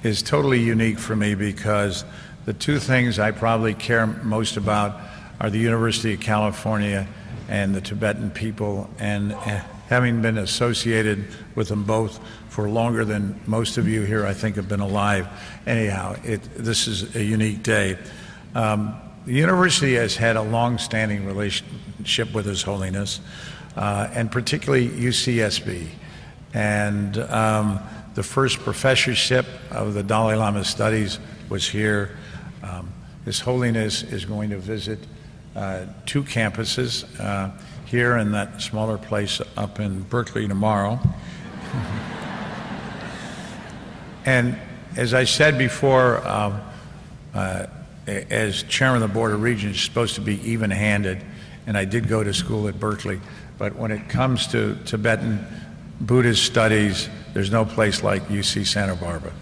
is totally unique for me because the two things I probably care most about are the University of California and the Tibetan people, and having been associated with them both for longer than most of you here, I think, have been alive. Anyhow, this is a unique day. The university has had a long-standing relationship with His Holiness, and particularly UCSB. And the first professorship of the Dalai Lama Studies was here. His Holiness is going to visit two campuses, here and that smaller place up in Berkeley tomorrow. And as I said before, as chairman of the Board of Regents, supposed to be even-handed, and I did go to school at Berkeley, but when it comes to Tibetan Buddhist studies, there's no place like UC Santa Barbara.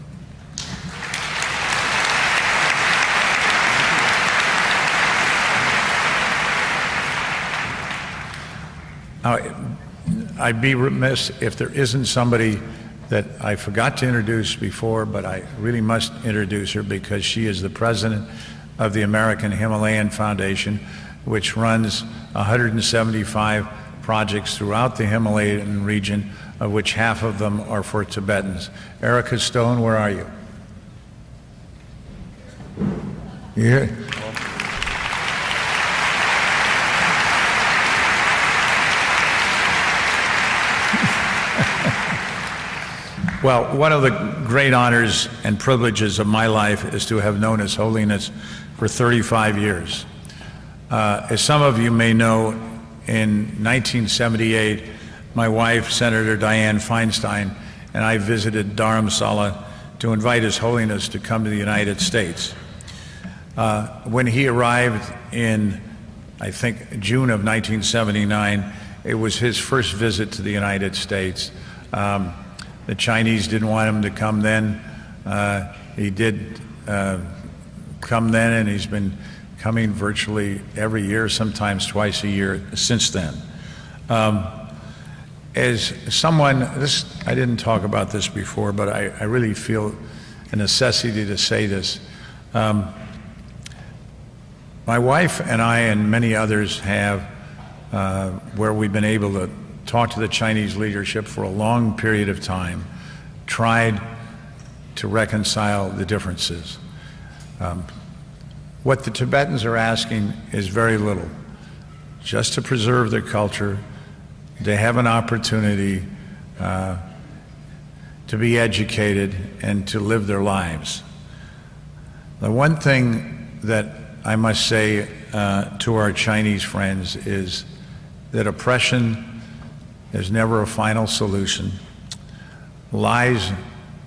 I'd be remiss if there isn't somebody that I forgot to introduce before, but I really must introduce her because she is the president of the American Himalayan Foundation, which runs 175 projects throughout the Himalayan region, of which half of them are for Tibetans. Erica Stone, where are you? You here? Well, one of the great honors and privileges of my life is to have known His Holiness for 35 years. As some of you may know, in 1978, my wife, Senator Dianne Feinstein, and I visited Dharamsala to invite His Holiness to come to the United States. When he arrived in, I think, June of 1979, it was his first visit to the United States. The Chinese didn't want him to come then. He did come then, and he's been coming virtually every year, sometimes twice a year since then. As someone, I didn't talk about this before, but I really feel a necessity to say this. My wife and I and many others have, where we've been able to talk to the Chinese leadership for a long period of time, tried to reconcile the differences. What the Tibetans are asking is very little, just to preserve their culture, to have an opportunity to be educated and to live their lives. The one thing that I must say to our Chinese friends is that oppression is never a final solution. Lies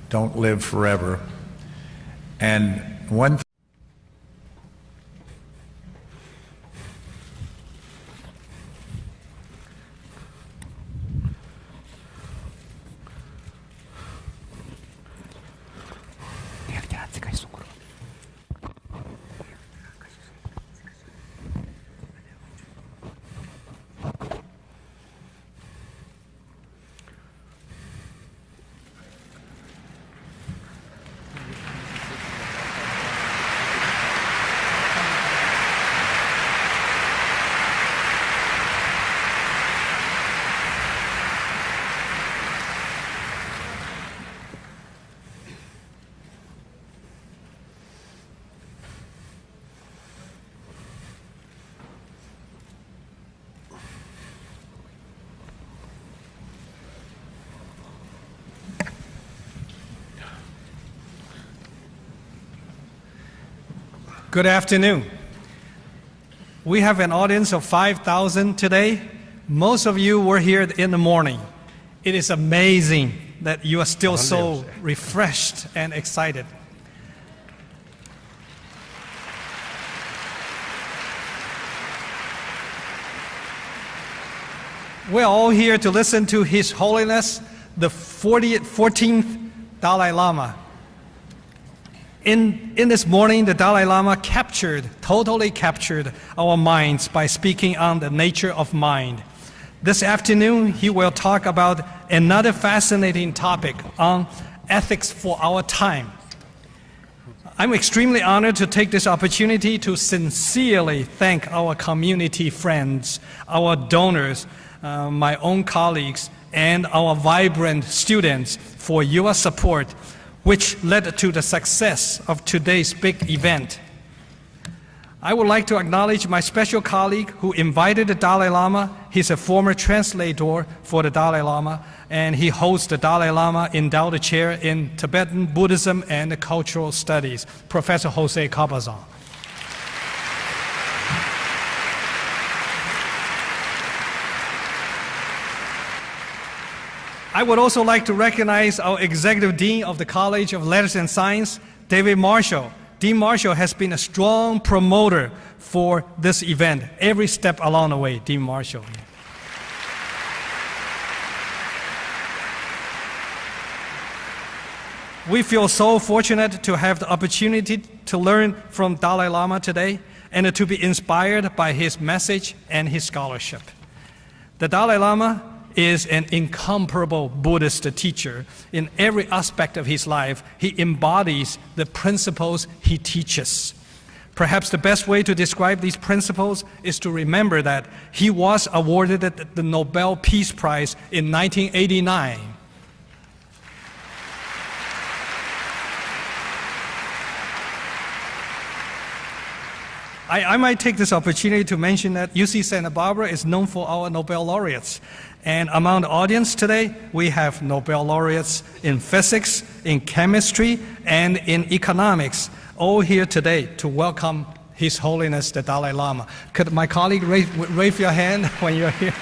don't live forever. And one Good afternoon. We have an audience of 5,000 today. Most of you were here in the morning. It is amazing that you are still so refreshed and excited. We're all here to listen to His Holiness, the 14th Dalai Lama. In this morning, the Dalai Lama totally captured our minds by speaking on the nature of mind. This afternoon, he will talk about another fascinating topic on ethics for our time. I'm extremely honored to take this opportunity to sincerely thank our community friends, our donors, my own colleagues, and our vibrant students for your support, which led to the success of today's big event. I would like to acknowledge my special colleague who invited the Dalai Lama. He's a former translator for the Dalai Lama, and he holds the Dalai Lama Endowed Chair in Tibetan Buddhism and Cultural Studies, Professor Jose Cabazon. I would also like to recognize our Executive Dean of the College of Letters and Science, David Marshall. Dean Marshall has been a strong promoter for this event, every step along the way, Dean Marshall. We feel so fortunate to have the opportunity to learn from Dalai Lama today and to be inspired by his message and his scholarship. The Dalai Lama is an incomparable Buddhist teacher. In every aspect of his life, he embodies the principles he teaches. Perhaps the best way to describe these principles is to remember that he was awarded the Nobel Peace Prize in 1989. I might take this opportunity to mention that UC Santa Barbara is known for our Nobel laureates. And among the audience today, we have Nobel laureates in physics, in chemistry, and in economics, all here today to welcome His Holiness the Dalai Lama. Could my colleague raise your hand when you're here?